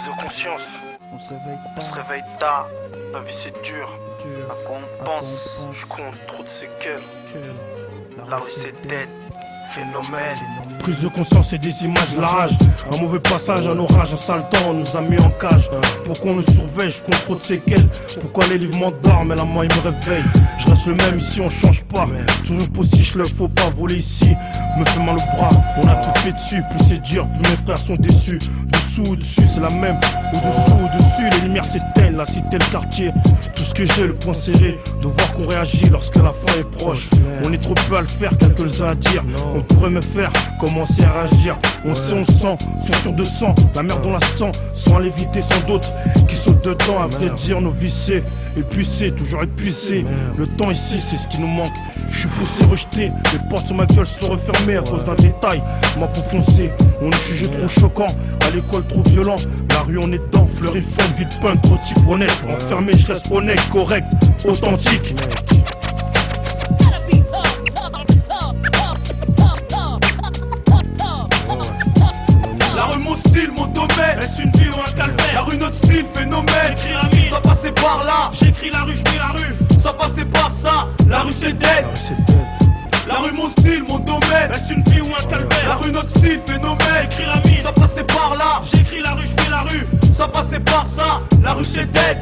de conscience. On se réveille tard. La vie c'est dur. À quoi on pense? Je compte trop de séquelles. La rue c'est dead. Phénomène. Prise de conscience et des images, la rage. Un mauvais passage, un orage, un sale temps, on nous a mis en cage. Pourquoi on nous surveille, je compte trop de séquelles. Pourquoi les livres m'endorment, mais la main il me réveille. Je reste le même ici, on change pas. Toujours possible, le faut pas voler ici. Me fait mal au bras, on a tout fait dessus. Plus c'est dur, plus mes frères sont déçus. Dessous ou dessus, c'est la même. Au-dessous, au-dessus, les lumières s'éteignent. La cité, le quartier, tout ce que j'ai, le point serré. De voir qu'on réagit lorsque la fin est proche. On est trop peu à le faire, quelques-uns à dire. On pourrait me faire commencer à réagir. On sait, on sent, sur de sang. La merde on la sent, sans l'éviter, sans d'autres qui sautent dedans. À vrai dire, nos vices épuisés, toujours épuisés. Le temps ici, c'est ce qui nous manque. Je suis poussé, rejeté, les portes sur ma gueule sont refermées à cause d'un détail. Ma peau foncée, on est jugé trop choquant. À l'école trop violent, la rue on est dedans. Fleuriforme, vite punk, trop type honnête. Enfermé, je reste honnête, correct, authentique. La rue mon style, mon domaine. Est-ce une vie ou un calvaire? La rue notre style, phénomène. J'écris la mine, Ça passait par là, j'écris la rue, je vis la rue. ça passait par ça. La rue c'est dead. La rue mon style, mon domaine. Est-ce une vie ou un La calvaire? rue notre style, phénomène. J'écris la mine, Ça passait par là, j'écris la rue, je vis la rue. ça passait par ça. La rue c'est dead.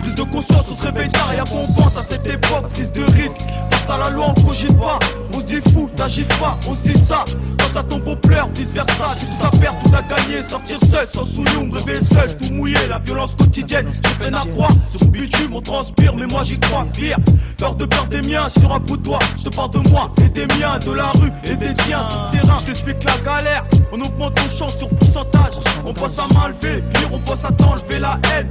Prise de conscience, on se réveille tard et à quoi on pense à cette époque, prise de risque. Face à la loi, on cogite pas. On se dit fou, t'agis pas, on se dit ça. Quand ça tombe, on pleure, vice versa. J'ai tout à perdre, tout à gagner. Sortir seul, sans souillon, me réveiller seul, tout mouillé. La violence quotidienne, je peine à croire. Sur ce bitume, on transpire, mais moi j'y crois. Pire, peur de perdre des miens sur un bout de doigt. Je te parle de moi et des miens, de la rue et des tiens. Sur le terrain, je t'explique la galère. On augmente nos chances sur pourcentage. On passe à main levée, pire, on passe à t'enlever la haine.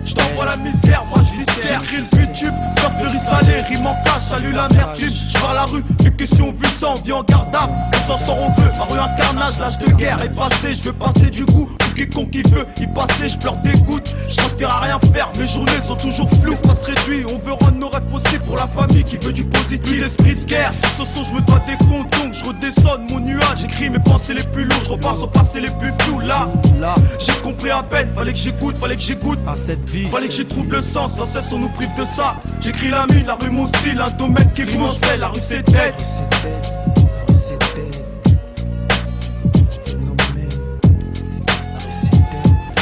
Je t'envoie la misère, moi je viscère. J'écris le bitume, fleur fleurie salée, rime en cache, salut l'amertume. Je pars la rue, vu que si on vit ça, on vit en gardable. On s'en sort, on veut, ma rue un carnage, l'âge de guerre est passé. Je veux passer du goût, pour quiconque qui veut y passer. Je pleure des gouttes, je transpire à rien faire. Mes journées sont toujours floues, espace réduit. On veut rendre nos rêves possibles pour la famille qui veut du positif. L'esprit de guerre, sur ce son je me dois des comptes. Donc je redescends mon nuage, j'écris mes pensées les plus lourdes. Je repars au passé les plus flous. Là, j'ai compris à peine, fallait que j'écoute à cette vie. Fallait que j'y trouve le sens, sans cesse on nous prive de ça. J'écris la mine, la rue mon style, un domaine qui rimonçait. La rue c'est dead.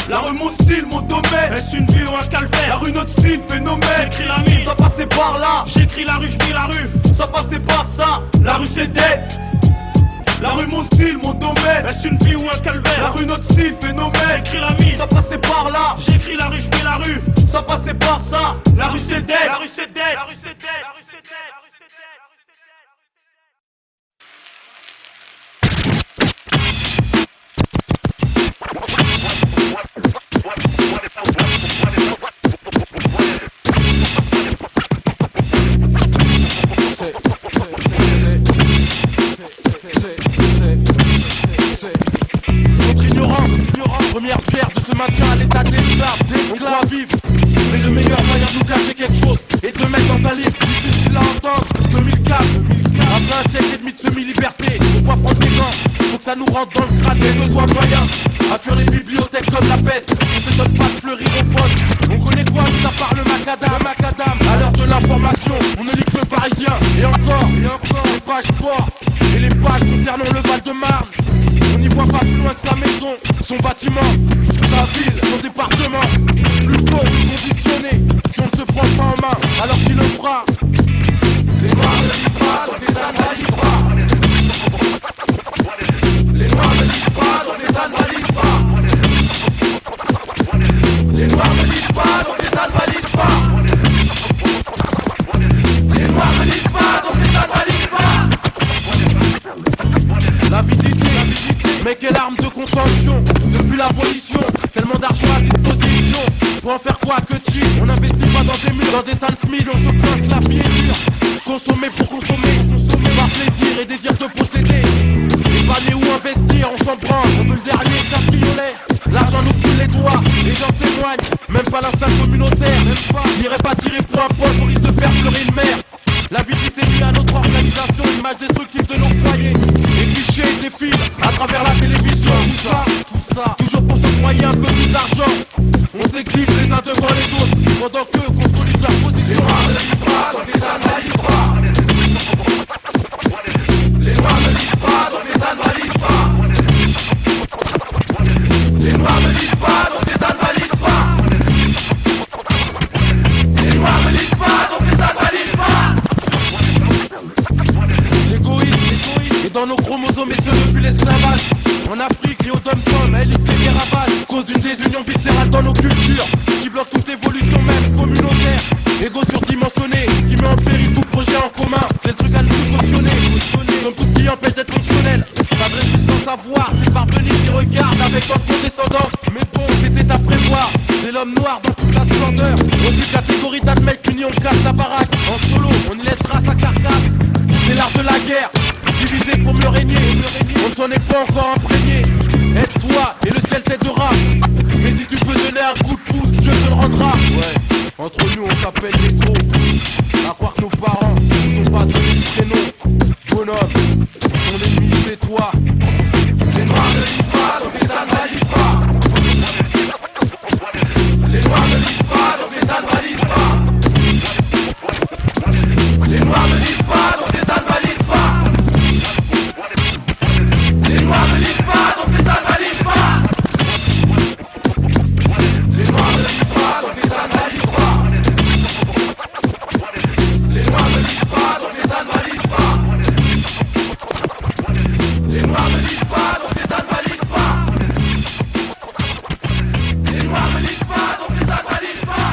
La rue mon style, mon domaine. Est-ce une vie ou un La calvaire? rue notre style, phénomène. J'écris la mine, Ça passait par là, j'écris la rue, je vis la rue. ça passait par ça. La rue c'est dead. La rue mon style, mon domaine. Est-ce une vie ou un La calvaire? rue notre style, phénomène. J'écris la mine, Ça passait par là, j'écris la rue, je vis la rue. ça passait par ça. La rue c'est dead. La rue c'est dead, la rue c'est dead, la rue c'est dead. Notre ignorance, première pierre de ce maintien à l'état de l'esclave. On croit vivre, mais le meilleur moyen de nous cacher quelque chose et de le mettre dans un livre. Difficile à entendre, 2004, après un siècle et demi de semi-liberté. Pourquoi prendre des gants? Faut que ça nous rentre dans le crâne. Les besoins moyens à fuir les bibliothèques comme la peste. On se donne pas de fleurir au poste. On connaît quoi, mis à part le macadam. À l'heure de l'information, on ne lit que le Parisien. Et encore, les pages sport et les pages concernant le Val-de-Marne. On n'y voit pas plus loin que sa maison, son bâtiment, sa ville, son département. Plus court, plus conditionné. Si on ne se prend pas en main, alors qui le fera? Les noirs ne lisent pas, donc les ânes n'alisent pas. Les noirs ne lisent pas, donc les ânes n'alisent pas. Les noirs ne lisent pas, donc les ânes n'alisent pas. Les noirs ne lisent pas, donc les ânes n'alisent pas. L'avidité, mais quelle arme de contention. Depuis l'abolition, tellement d'argent à disposition. Pour en faire quoi que tu? On n'investit pas dans des murs, dans des Stan Smith. On se plaint que la vie est dure. Consommer pour consommer par plaisir et désir de posséder. Épargner ou investir, on s'en branle. On veut le dernier cabriolet. L'argent nous brûle les doigts, les gens témoignent. Même pas l'instinct communautaire. Je n'irai pas tirer pour un pote au risque de faire pleurer une mère. L'avidité nuit à notre organisation, image destructive de nos foyers. Les clichés défilent à travers la télévision. Tout ça, toujours pour ce moyen c'est le truc à nous cautionner. Comme tout qui empêche d'être fonctionnel. Pas de réponse sans savoir, c'est le parvenu qui regarde avec notre condescendance. Mais bon, c'était à prévoir. C'est l'homme noir dans toute la splendeur. Dans une catégorie d'admettre qu'uni on casse la baraque. En solo, on y laissera sa carcasse. C'est l'art de la guerre, divisé pour mieux régner. On ne s'en est pas encore imprégné. Aide-toi et le ciel t'aidera. Mais si tu peux donner un coup de pouce, Dieu te le rendra. Ouais, entre nous on s'appelle les gros. À croire que nos parents nous ont pas donné de prénom. Bonhomme, ton ennemi c'est toi. Les noirs ne lisent pas, donc les ânes ne lisent pas. Les noirs ne lisent pas, donc les ânes ne lisent pas. Les noirs ne lisent pas, donc les ânes ne lisent pas. Les noirs ne lisent pas, donc les ânes ne lisent pas. Les noirs ne lisent pas, donc les ânes ne lisent pas. Les noirs ne lisent pas, donc les ânes ne lisent pas. Les noirs ne lisent pas, donc les ânes ne lisent pas. Les noirs ne lisent pas, donc les ânes ne lisent pas.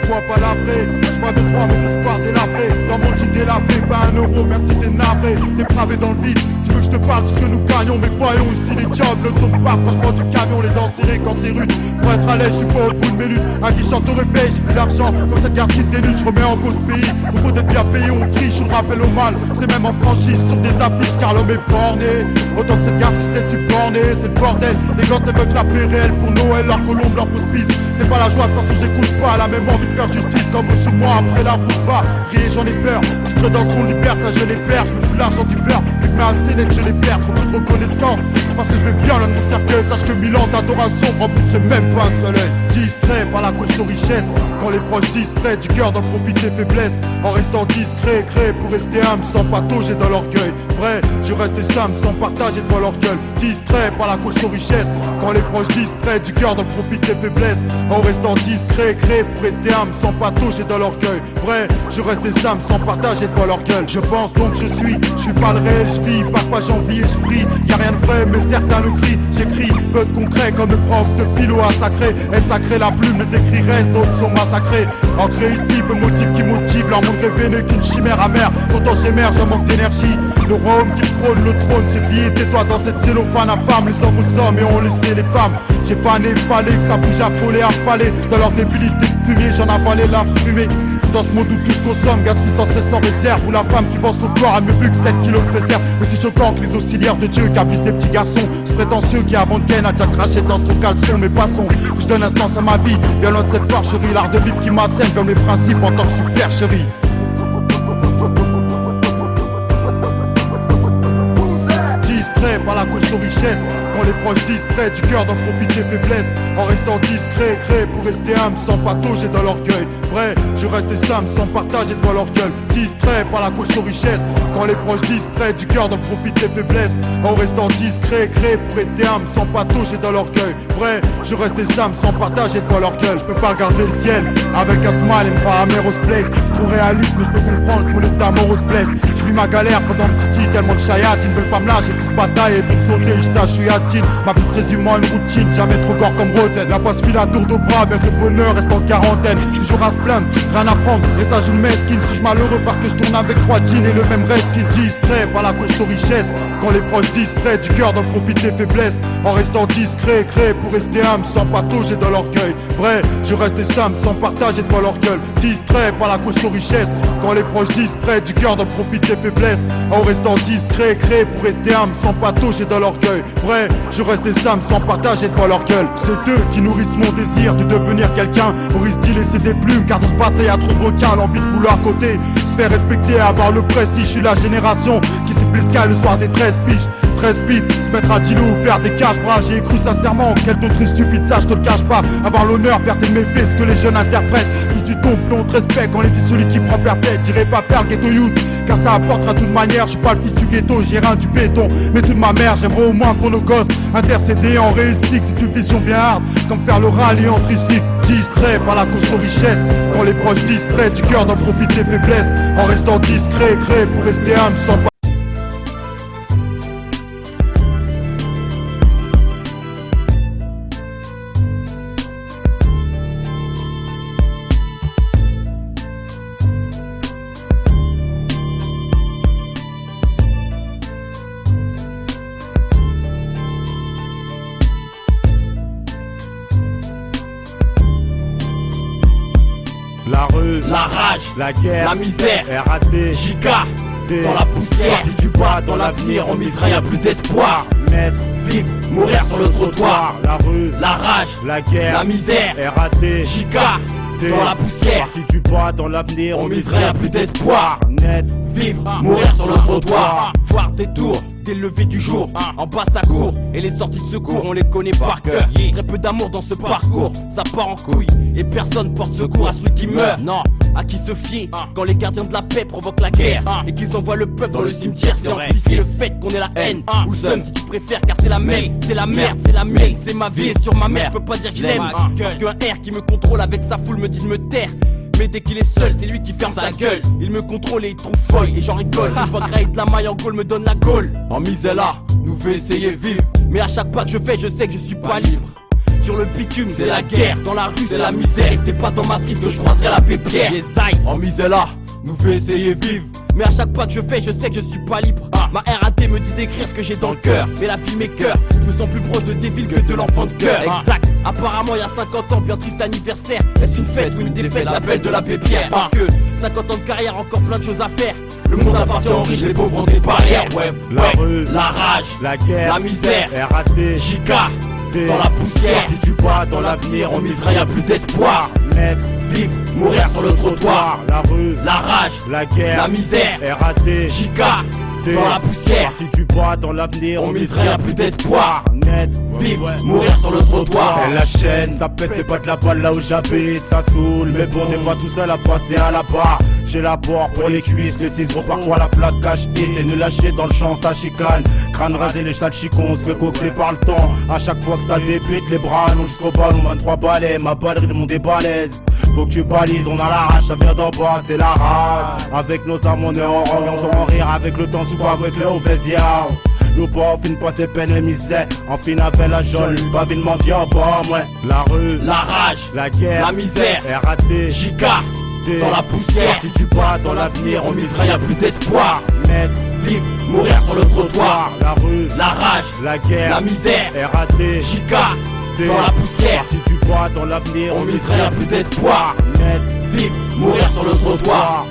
Pourquoi pas l'après? J'vois de trois mes espoirs délabrés. Dans mon jean délabré, pas un euro, merci t'es navré. Dépravé dans le vide, tu veux que je te parle de ce que nous gagnons. Mais voyons ici les jobs, le tour pas franchement du camion. Les dents serrées quand c'est rude. Pour être à l'aise, j'suis pas au bout de mes luttes. Un qui chante au réveil, j'ai plus l'argent. Comme cette garce qui se dénude, j'remets en cause pays. Au faut d'être bien payé, on triche, on le rappelle au mal. C'est même en franchise sur des affiches car l'homme est borné. Autant que cette garce qui se laisse supporter, c'est le bordel. Les gosses ne veulent que la paix réelle pour Noël, leur colombe, leur hospice. C'est pas la joie parce que j'écoute pas la même envie de faire justice comme au chez moi après la route pas. Riez, j'en ai peur, distrait dans ce monde libertin, je les perds, je me fous l'argent du beurre, vu que mes assez net, je les perds, trop peu de reconnaissance. Parce que je vais bien loin de mon cercueil, sache que 1000 ans d'adoration remplissent même pas un seul œil. Distrait par la course aux richesses, quand les proches distraient du cœur dans le profit des faiblesses. En restant discret, créé pour rester humble, sans patauger dans l'orgueil. Vrai, je reste simple, sans partager devant leur gueule. Distrait par la course aux richesses, quand les proches distraient du cœur dans le profit des faiblesses. En restant discret, créé pour rester humble, sans patauger dans l'orgueil. Vrai, je reste simple, sans partager devant leur gueule. Je pense donc je suis pas le réel, je vis, parfois j'envie et je prie. Y'a rien de vrai, mais certains le crient. J'écris, peu de concret, comme le prof de philo a sacré. Est sacré la plume, les écrits restent, d'autres sont massacrés. Ancré ici, peu de motifs qui motivent, leur monde rêvé n'est qu'une chimère amère. Pourtant j'émerge, je manque d'énergie. Le royaume qui prône le trône, c'est vie, tais-toi dans cette cellophane infâme. Les hommes aux hommes et on laissé les femmes. J'ai fané, fallait que ça bouge, affolé, affalé. Dans leur débilité fumée, j'en avalais la fumée. Dans ce monde où tout se consomme, gaspille sans cesse sans réserve. Où la femme qui vend son corps a mieux vu que celle qui le préserve. Aussi choquant que les auxiliaires de Dieu qui abusent des petits garçons. Ce prétentieux qui avant de ken a déjà craché dans son caleçon. Mais passons, je donne instance à ma vie. Bien loin de cette porcherie, l'art de vivre qui m'assène comme les principes en tant que supercherie. Par la course aux richesses, quand les proches distraient du cœur d'en profiter faiblesse. En restant discret, créé pour rester humble, sans patauger dans l'orgueil. Vrai, je reste simple, sans partager devant leur gueule. Distrait par la course aux richesses, quand les proches distraient du cœur d'en profiter faiblesse. En restant discret, créé pour rester humble, sans patauger dans l'orgueil. Vrai, je reste simple, sans partager devant leur gueule. Je peux pas regarder le ciel avec un smile et me croire amer au place. Trop réaliste, mais je peux comprendre que mon état mort se blesse. Je vis ma galère pendant un petit tellement de chaillates, ils ne veulent pas me lâcher, tous bataille. Pour sauter, je tâche, je suis attine. Ma vie se résume en une routine, jamais trop corps comme Roten. La passe file à tour de bras, avec le bonheur reste en quarantaine. Toujours à se plaindre, rien à prendre, et ça joue le mesquine. Si je malheureux parce que je tourne avec 3 jeans et le même redskin. Distrait par la course aux richesses, quand les proches distraient du cœur d'en profiter faiblesse. En restant discret, créé pour rester humble, sans patauger dans l'orgueil. Vrai, je reste simple, sans partager devant leur gueule. Distrait par la course aux richesses, quand les proches distraient du cœur d'en profiter faiblesse. En restant discret, créé pour rester humble, sans patauger dans l'orgueil. Vrai, je reste simple, sans partager devant leur gueule. C'est eux qui nourrissent mon désir de devenir quelqu'un. Au risque d'y laisser des plumes, car dans ce passé y'a trop de requins. L'envie de vouloir côté, se faire respecter, avoir le prestige. Je suis la génération qui s'est flisquée le soir des 13 piges. 13 speed, se mettre à Dilo ou faire des cache-bras. J'ai cru sincèrement, quel d'autre stupide, ça je te le cache pas. Avoir l'honneur, faire tes méfaits, ce que les jeunes interprètent. Plus tu tombes, on te respecte, on est dit celui qui prend perpète. J'irai pas faire le ghetto youth, car ça apportera de toute manière. Je suis pas le fils du ghetto, j'ai rien du béton, mais toute ma mère, j'aimerais au moins pour nos gosses intercéder en réussite. C'est une vision bien hard, comme faire le rallye entre ici. Distrait par la course aux richesses, quand les proches discrets du cœur d'en profiter les faiblesses, en restant discret, créé pour rester âme sans pas. La rue, la rage, la guerre, la misère, RAD, JK, dans la poussière, sorti du bas, dans l'avenir, on misera, y'a plus d'espoir. Naître, vivre, mourir sur le trottoir. La rue, la rage, la guerre, la misère, RAD, JK, dans la poussière, sorti du bas, dans l'avenir, on misera, y'a plus d'espoir. Naître, vivre, mourir sur le trottoir. Voir des tours, des levées du jour, en bas ça court, et les sorties de secours on les connaît par cœur. Très peu d'amour dans ce parcours, ça part en couille, et personne porte secours à celui qui meurt. Non, à qui se fier quand les gardiens de la paix provoquent la guerre, et qu'ils envoient le peuple dans le cimetière. C'est amplifier le fait qu'on ait la haine, ou le seum si tu préfères, car c'est la mêle, c'est la merde, c'est la mienne, c'est ma vie, et sur ma mère je peux pas dire que je l'aime, parce qu'un R qui me contrôle avec sa foule me dit de me taire. Mais dès qu'il est seul, c'est lui qui ferme sa gueule. Il me contrôle et il trouve folle, et j'en rigole. Je vois que de la maille en Gaule me donne la Gaule. En misela, nous fait essayer vivre, mais à chaque pas que je fais, je sais que je suis pas libre. Sur le bitume, c'est la guerre, dans la rue, c'est la misère. Et c'est pas dans ma street que je croiserai la pépierre. En misela, nous fait essayer vivre, mais à chaque pas que je fais, je sais que je suis pas libre. Ma RAT me dit d'écrire ce que j'ai dans le cœur, mais la vie m'écœure. Je me sens plus proche de débile que de l'enfant de cœur. Exact, apparemment il y a 50 ans, bien triste anniversaire. Est-ce une fête ou une défaite, l'appel de la pépierre? Parce que 50 ans de carrière, encore plein de choses à faire. Le monde appartient aux riches, les pauvres ont des barrières. Ouais, la rue, la rage, la guerre, la misère, RAT, JK, dans la poussière, sorti du bas, dans l'avenir, on misera, y'a plus d'espoir. Naître, vivre, mourir sur le trottoir. La rue, la rage, la guerre, la misère, RAT, JK, dans la poussière, sorti du bas, dans l'avenir, on misera, y'a plus d'espoir. Naître, vivre, mourir sur le trottoir. Et la chaîne, ça pète, c'est pas de la balle là où j'habite, ça saoule, mais bon, t'es pas tout seul à passer à la barre. J'ai la barre pour les cuisses, les ciseaux, parfois la flaque cache et c'est nous lâcher dans le champ, ça chicane. Crâne rasé, les chats chicons, on se fait coxer par le temps. À chaque fois que ça débite, les bras longs jusqu'au ballon, 23 balais, ma ballerie de monde est balèze. Faut que tu balises, on a la rage, ça vient d'en bas, c'est la rage. Avec nos âmes, on est en rang, on va en rire avec le temps, sous avec le Ovésia. Nous pas, on finit pas ses peines et misères, on finit avec la jolie, pas vite mentir en bas, ouais. La rue, la rage, la guerre, la misère, RAT, JK, dans la poussière, sorti du bas, dans l'avenir, on misera, y'a plus d'espoir. Naître, vivre, mourir sur le trottoir. La rue, la rage, la guerre, la misère, RAT, JK, dans la poussière, sorti du bas, dans l'avenir, on misera, y'a plus d'espoir. Naître, vivre, mourir sur le trottoir.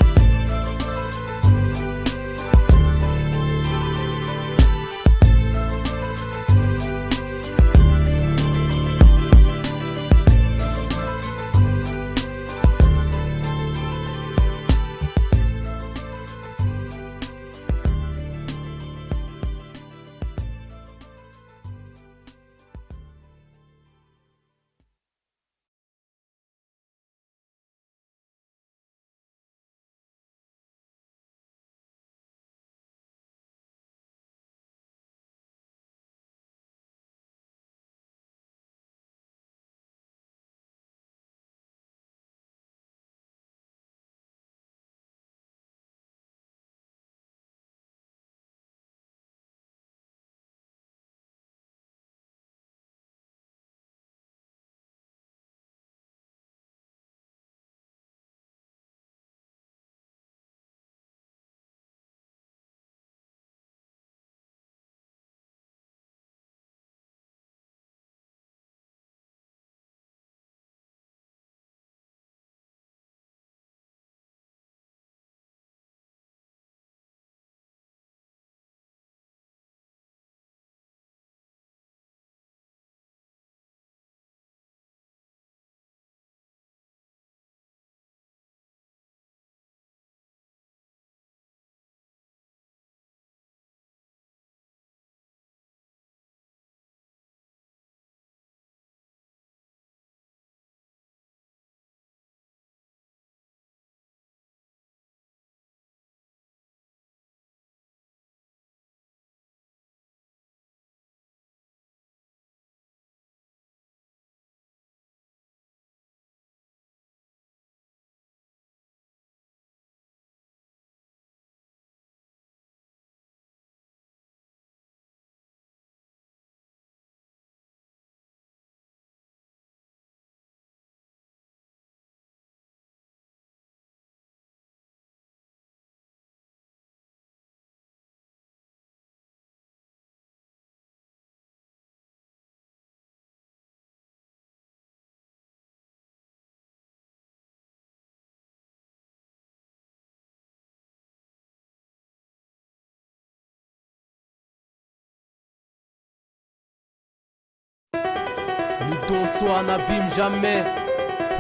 ton soi n'abîme jamais.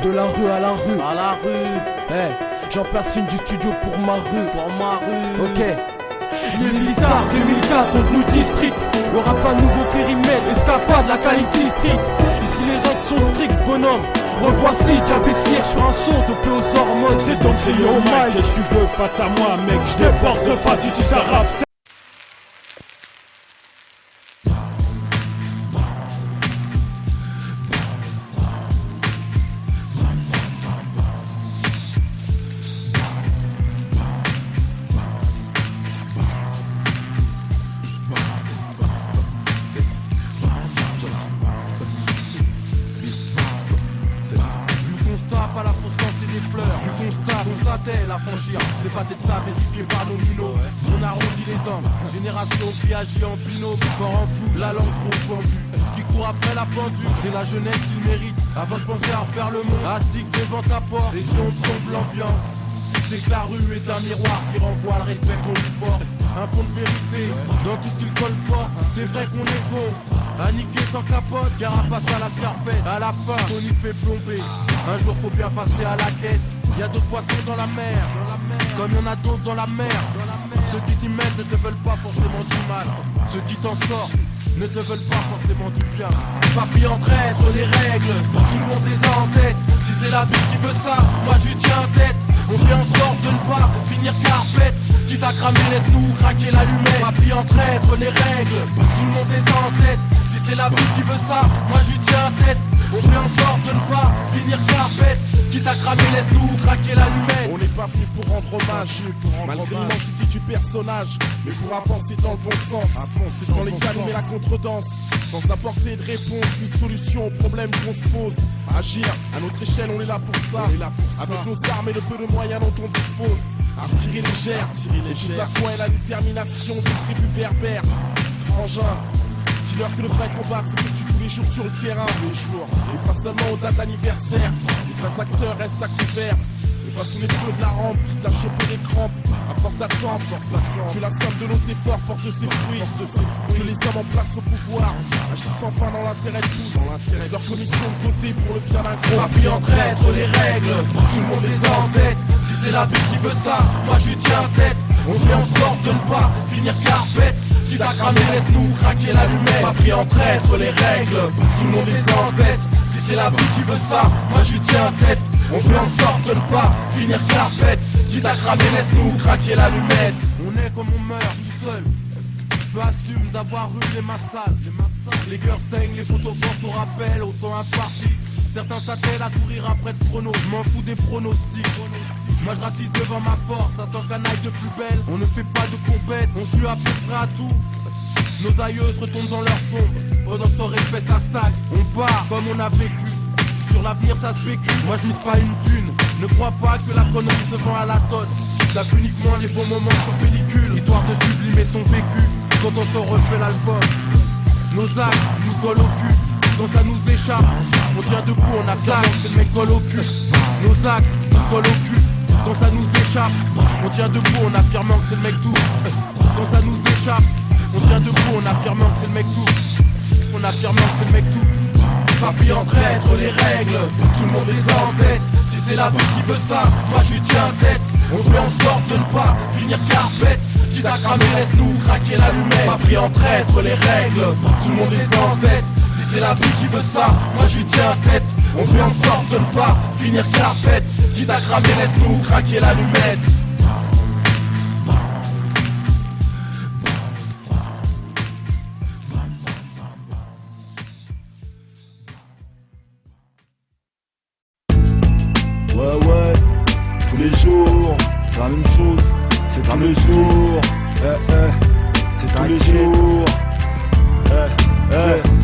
De la rue à la rue, à la rue. Hey, j'en place une du studio pour ma rue, Ok. Yeezy Star 2004, on nous district. Le rap un nouveau périmètre, escapade la qualité street. Ici les règles sont strictes, bonhomme. Revoici Diabessir sur un son dopé aux hormones. C'est donc c'est yo Mike. Qu'est-ce que tu veux face à moi, mec? Je déporte de face ici ça rappe. Pas la constance et des fleurs. Du constat, on s'attelle à franchir. C'est pas d'être ça, vérifié par nos minots. On arrondit les angles. Génération qui agit en binôme. Sans rempou, la langue trop pendue. Qui court après la pendule. C'est la jeunesse qui mérite. Avant de penser à refaire le monde. Astique devant ta porte. Et si on tombe l'ambiance, c'est que la rue est un miroir qui renvoie le respect qu'on lui porte. Un fond de vérité dans tout ce qu'il colle pas. C'est vrai qu'on est bon à niquer sans capote, carapace à la Scarface. À la fin, Tony fait plomber. Un jour faut bien passer à la caisse. Y'a d'autres poissons dans la mer, comme y'en a d'autres dans la mer. Ceux qui t'y mettent ne te veulent pas forcément du mal. Ceux qui t'en sortent ne te veulent pas forcément du bien. Pas pris en traître les règles, tout le monde les a en tête. Si c'est la vie qui veut ça, moi je tiens tête. On fait en sorte de ne pas finir carpette. Quitte à cramer les nous, craquer l'allumette. Pas pris en traître les règles, tout le monde les a en tête. Si c'est la vie qui veut ça, moi je tiens tête. On fait en sorte de ne pas finir carpette. Quitte à cramer les nous, craquer l'allumette. On n'est pas venu pour rendre hommage, malgré l'immensité du personnage, mais pour avancer dans le bon sens. Quand les canons et la contredanse, sans apporter de réponse ni de solution aux problèmes qu'on se pose. Agir, à notre échelle on est là pour ça. Avec nos armes et le peu de moyens dont on dispose. Tirer légère, toute la foi et la détermination des tribus berbères. Frangin, dis-leur que le vrai combat s'effectue tous les jours sur le terrain, et pas seulement aux dates d'anniversaire. Les vrais acteurs restent à couvert, et pas sous les feux de la rampe qui t'a chopé les crampes. À force d'attendre, que la somme de nos efforts porte ses fruits, que les hommes en place au pouvoir agissent enfin dans l'intérêt de tous, leur commission de côté pour le bien d'un gros. Pas pris en traître les règles, tout le monde les a en tête. Si c'est la vie qui veut ça, moi je tiens tête. On fait en sorte de ne pas finir carpette. Quitte à cramer, laisse-nous craquer l'allumette. Pas pris en traître les règles, tout le monde les a en tête. Si c'est la vie qui veut ça, moi je tiens tête. On fait en sorte de ne pas finir carpette. Quitte à cramer, laisse-nous craquer l'allumette. On est comme on meurt tout seul. Peu assume d'avoir eu les massales. Les gueurs saignent, les photos pensent au rappel, autant imparti. Certains s'attellent à courir après le chrono. Je m'en fous des pronostics. Moi je ratisse devant ma porte, ça sent canaille de plus belle. On ne fait pas de courbettes, on suit à peu près à tout. Nos aïeux se retournent dans leur tombe. Pendant que son respect ça stagne, on part comme on a vécu. Sur l'avenir ça se spécule, moi je mise pas une thune. Ne crois pas que la connerie se vend à la tonne. Tape uniquement les bons moments sur pellicule, histoire de sublimer son vécu. Quand on se refait l'album, nos actes nous collent au cul. Quand ça nous échappe, on tient debout, on a ça, c'est le mec colle au cul. Nos actes nous collent au cul. Quand ça nous échappe, on tient debout, on affirmant que c'est le mec tout. Quand ça nous échappe, on tient debout, on affirmant que c'est le mec tout. On affirmant que c'est le mec tout. Pas pris en traître les règles, tout le monde les a en tête. Si c'est la vie qui veut ça, moi je tiens tête. On fait en sorte de ne pas finir carpette. Quitte à cramer, laisse-nous craquer l'allumette. Pas pris en traître les règles, tout le monde les a en tête. Si c'est la vie qui veut ça, moi je tiens tête. On fait en sorte de ne pas finir carpette. Quitte à cramer, laisse-nous craquer l'allumette. Ouais, tous les jours, c'est la même chose. C'est tous les jours, c'est tous les jours,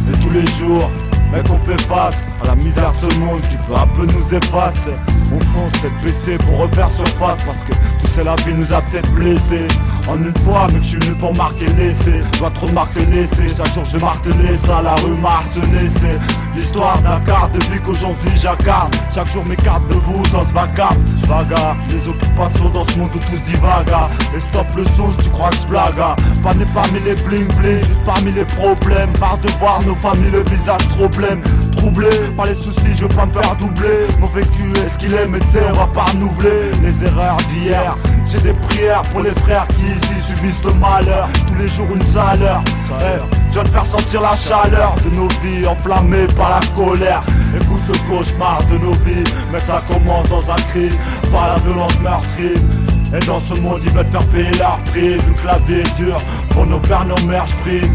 c'est tous les jours. Mec, on fait face à la misère de ce monde qui peu à peu nous efface. On fonce tête baissée pour refaire surface, parce que tout c'est la vie nous a peut-être blessés. En une fois, mec, je suis venu pour marquer l'essai. Je dois trop marquer l'essai, chaque jour je marque l'essai. La rue m'a harcelé, c'est l'histoire d'un quart de vie qu'aujourd'hui j'incarne. Chaque jour mes cartes de vous dans ce vacarme. Je vaga, les occupations dans ce monde où tous divaga. Et stop le sauce, tu crois que je blaga. Pas né parmi les bling bling, juste parmi les problèmes. Marre de voir nos familles le visage trop blême. troublé par les soucis, je veux pas me faire doubler. Mon vécu est ce qu'il est, mais tu sais, on va pas renouveler les erreurs d'hier. J'ai des prières pour les frères qui ici subissent le malheur. Tous les jours une chaleur. Je viens de faire sentir la chaleur de nos vies enflammées par la colère. Écoute le cauchemar de nos vies, mais ça commence dans un cri, par la violence meurtrie. Et dans ce monde ils veulent faire payer leur prix, vu que la vie est dure pour nos pères, nos mères, j'prie.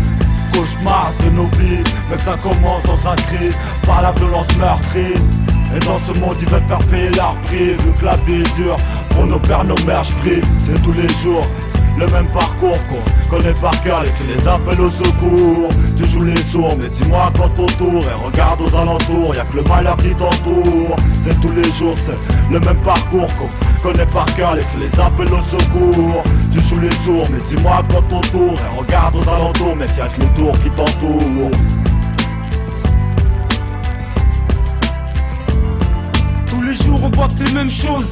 Cauchemar de nos vies, mais ça commence dans un cri, par la violence meurtrie. Et dans ce monde ils veulent faire payer leur prix, vu que la vie est dure pour nos pères, nos mères, j'prie. C'est tous les jours le même parcours qu'on connaît par cœur, et qui les appelle au secours. Tu joues les sourds, mais dis-moi quand autour, et regarde aux alentours, y'a que le malheur qui t'entoure. C'est tous les jours, c'est le même parcours qu'on connaît par cœur, et qui les appelle au secours. Tu joues les sourds, mais dis-moi quand autour, et regarde aux alentours, mais y'a que le tour qui t'entoure. Tous les jours on voit que les mêmes choses,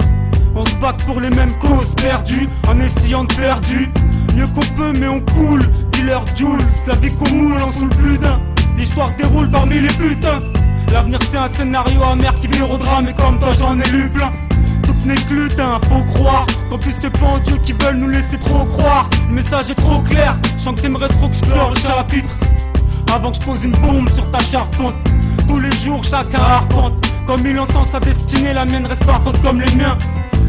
on se bat pour les mêmes causes, perdus en essayant de faire du mieux qu'on peut, mais on coule. Dealer Joule, la vie qu'on moule en saoule plus d'un. L'histoire déroule parmi les putains. L'avenir c'est un scénario amer qui vire au drame, et comme toi j'en ai lu plein. Toutes mes glutins, faut croire qu'en plus c'est pas en Dieu qui veulent nous laisser trop croire. Le message est trop clair, je sens que t'aimerais trop que je clore le chapitre avant que je pose une bombe sur ta charpente. Tous les jours chacun arpente comme il entend sa destinée, la mienne reste partante comme les miens.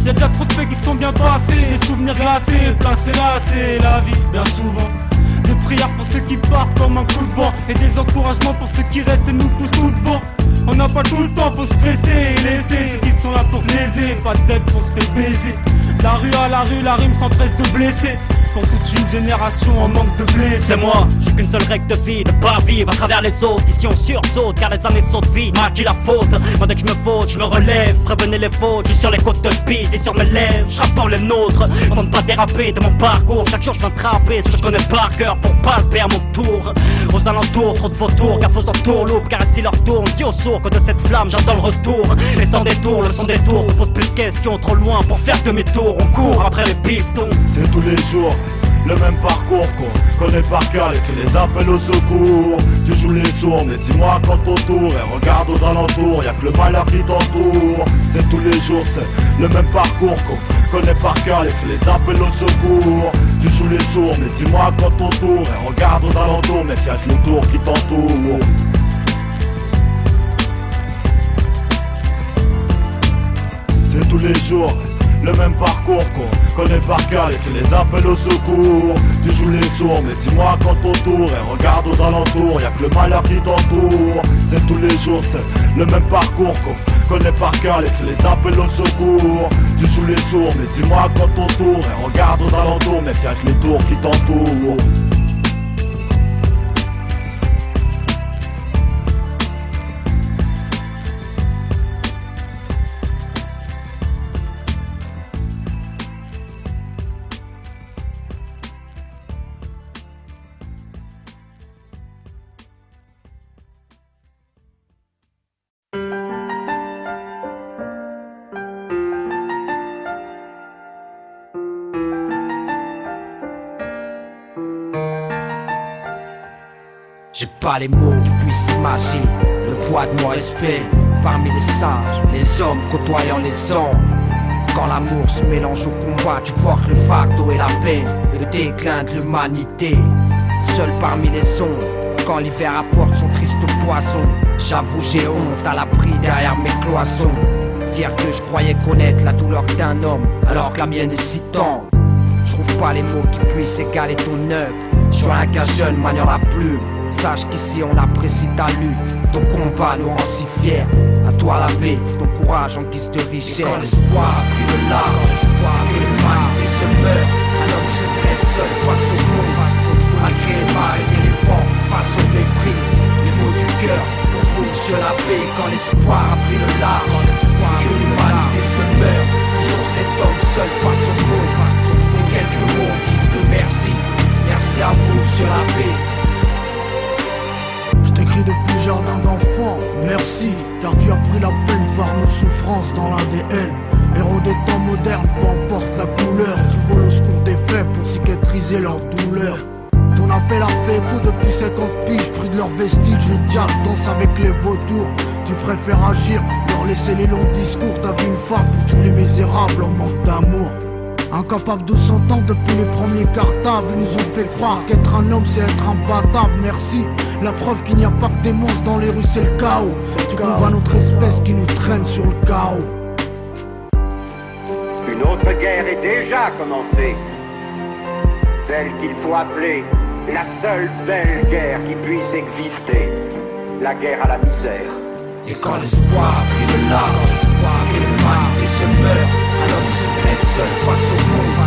Y'a déjà trop de faits qui sont bien passés, les souvenirs glacés, placés là, c'est la vie, bien souvent. Des prières pour ceux qui partent comme un coup de vent, et des encouragements pour ceux qui restent et nous poussent tout devant. On n'a pas tout le temps, faut se presser et laisser ceux qui sont là pour léser, pas de dette pour se faire baiser. La rue à la rue, la rime s'empresse de blesser. Pour toute une génération en manque de blé. C'est moi, j'ai qu'une seule règle de vie, de pas vivre à travers les autres. Ici on sursaute car les années sautent vite. À qui la faute? Moi dès que je me faute, je me relève. Prévenez les fautes, je suis sur les côtes de speed et sur mes lèvres. Je rappe pour les nôtres, pour ne pas déraper de mon parcours. Chaque jour je viens trapper ce que je connais par cœur pour pas le perdre mon tour. Aux alentours, trop de vautours, gaffe aux entourloupes. Car ici leur tourne, dis au sourd que de cette flamme j'entends le retour. C'est sans détour, le son des tours. On pose plus de questions, trop loin pour faire demi-tour. On court après les piftons. C'est tous les jours le même parcours qu'on connaît par cœur, et qui les appelle au secours. Tu joues les sourds, mais dis-moi quand autour, et regarde aux alentours, y'a que le malheur qui t'entoure. C'est tous les jours, c'est le même parcours qu'on connaît par cœur, et qui les appelle au secours. Tu joues les sourds, mais dis-moi quand autour, et regarde aux alentours, mais y'a que le tour qui t'entoure. C'est tous les jours le même parcours qu'on connaît par cœur, et qui les appelle au secours. Tu joues les sourds, mais dis-moi quand autour, et regarde aux alentours, y'a que le malheur qui t'entoure. C'est tous les jours, c'est le même parcours qu'on connaît par cœur, et qui les appelle au secours. Tu joues les sourds, mais dis-moi quand autour, et regarde aux alentours, mais y'a que les tours qui t'entourent. J'ai pas les mots qui puissent imaginer le poids de mon respect parmi les sages, les hommes côtoyant les hommes. Quand l'amour se mélange au combat, tu portes le fardeau et la peine, le déclin de l'humanité. Seul parmi les ondes, quand l'hiver apporte son triste poison, j'avoue j'ai honte à l'abri derrière mes cloisons. Dire que je croyais connaître la douleur d'un homme, alors que la mienne est si tendre. Je trouve pas les mots qui puissent égaler ton œuvre. Je suis un gars jeune maniant la plume. Sache qu'ici on apprécie ta lutte. Ton combat nous rend si fiers. À toi la paix, ton courage en guise de richesse. Et quand l'espoir a pris de large, que l'humanité se meurt, un homme se dresse seul face au monde. Malgré les mailles et les vents, face au mépris, les mots du cœur pour vous monsieur l'abbé. Quand l'espoir a pris le large, que l'humanité se meurt, toujours cet homme seul face au monde. C'est quelques mots en guise de merci. Merci à vous monsieur l'abbé. Je t'écris depuis jardin d'enfant, merci, car tu as pris la peine de voir nos souffrances dans l'ADN. Héros des temps modernes, peu importe la couleur, tu voles au secours des faits pour cicatriser leur douleur. Ton rappel a fait écho depuis 50 piges. Pris de leurs vestiges, le diable danse avec les vautours. Tu préfères agir, leur laisser les longs discours. T'as vu une femme pour tous les misérables en manque d'amour. Incapables de s'entendre depuis les premiers cartables. Ils nous ont fait croire qu'être un homme c'est être imbattable. Merci, la preuve qu'il n'y a pas que des monstres dans les rues, c'est le chaos. Tu combats notre espèce qui nous traîne sur le chaos. Une autre guerre est déjà commencée. Celle qu'il faut appeler la seule belle guerre qui puisse exister. La guerre à la misère. Et quand l'espoir a pris le large, que l'humanité se meurt, alors on se dresse seul face au monde,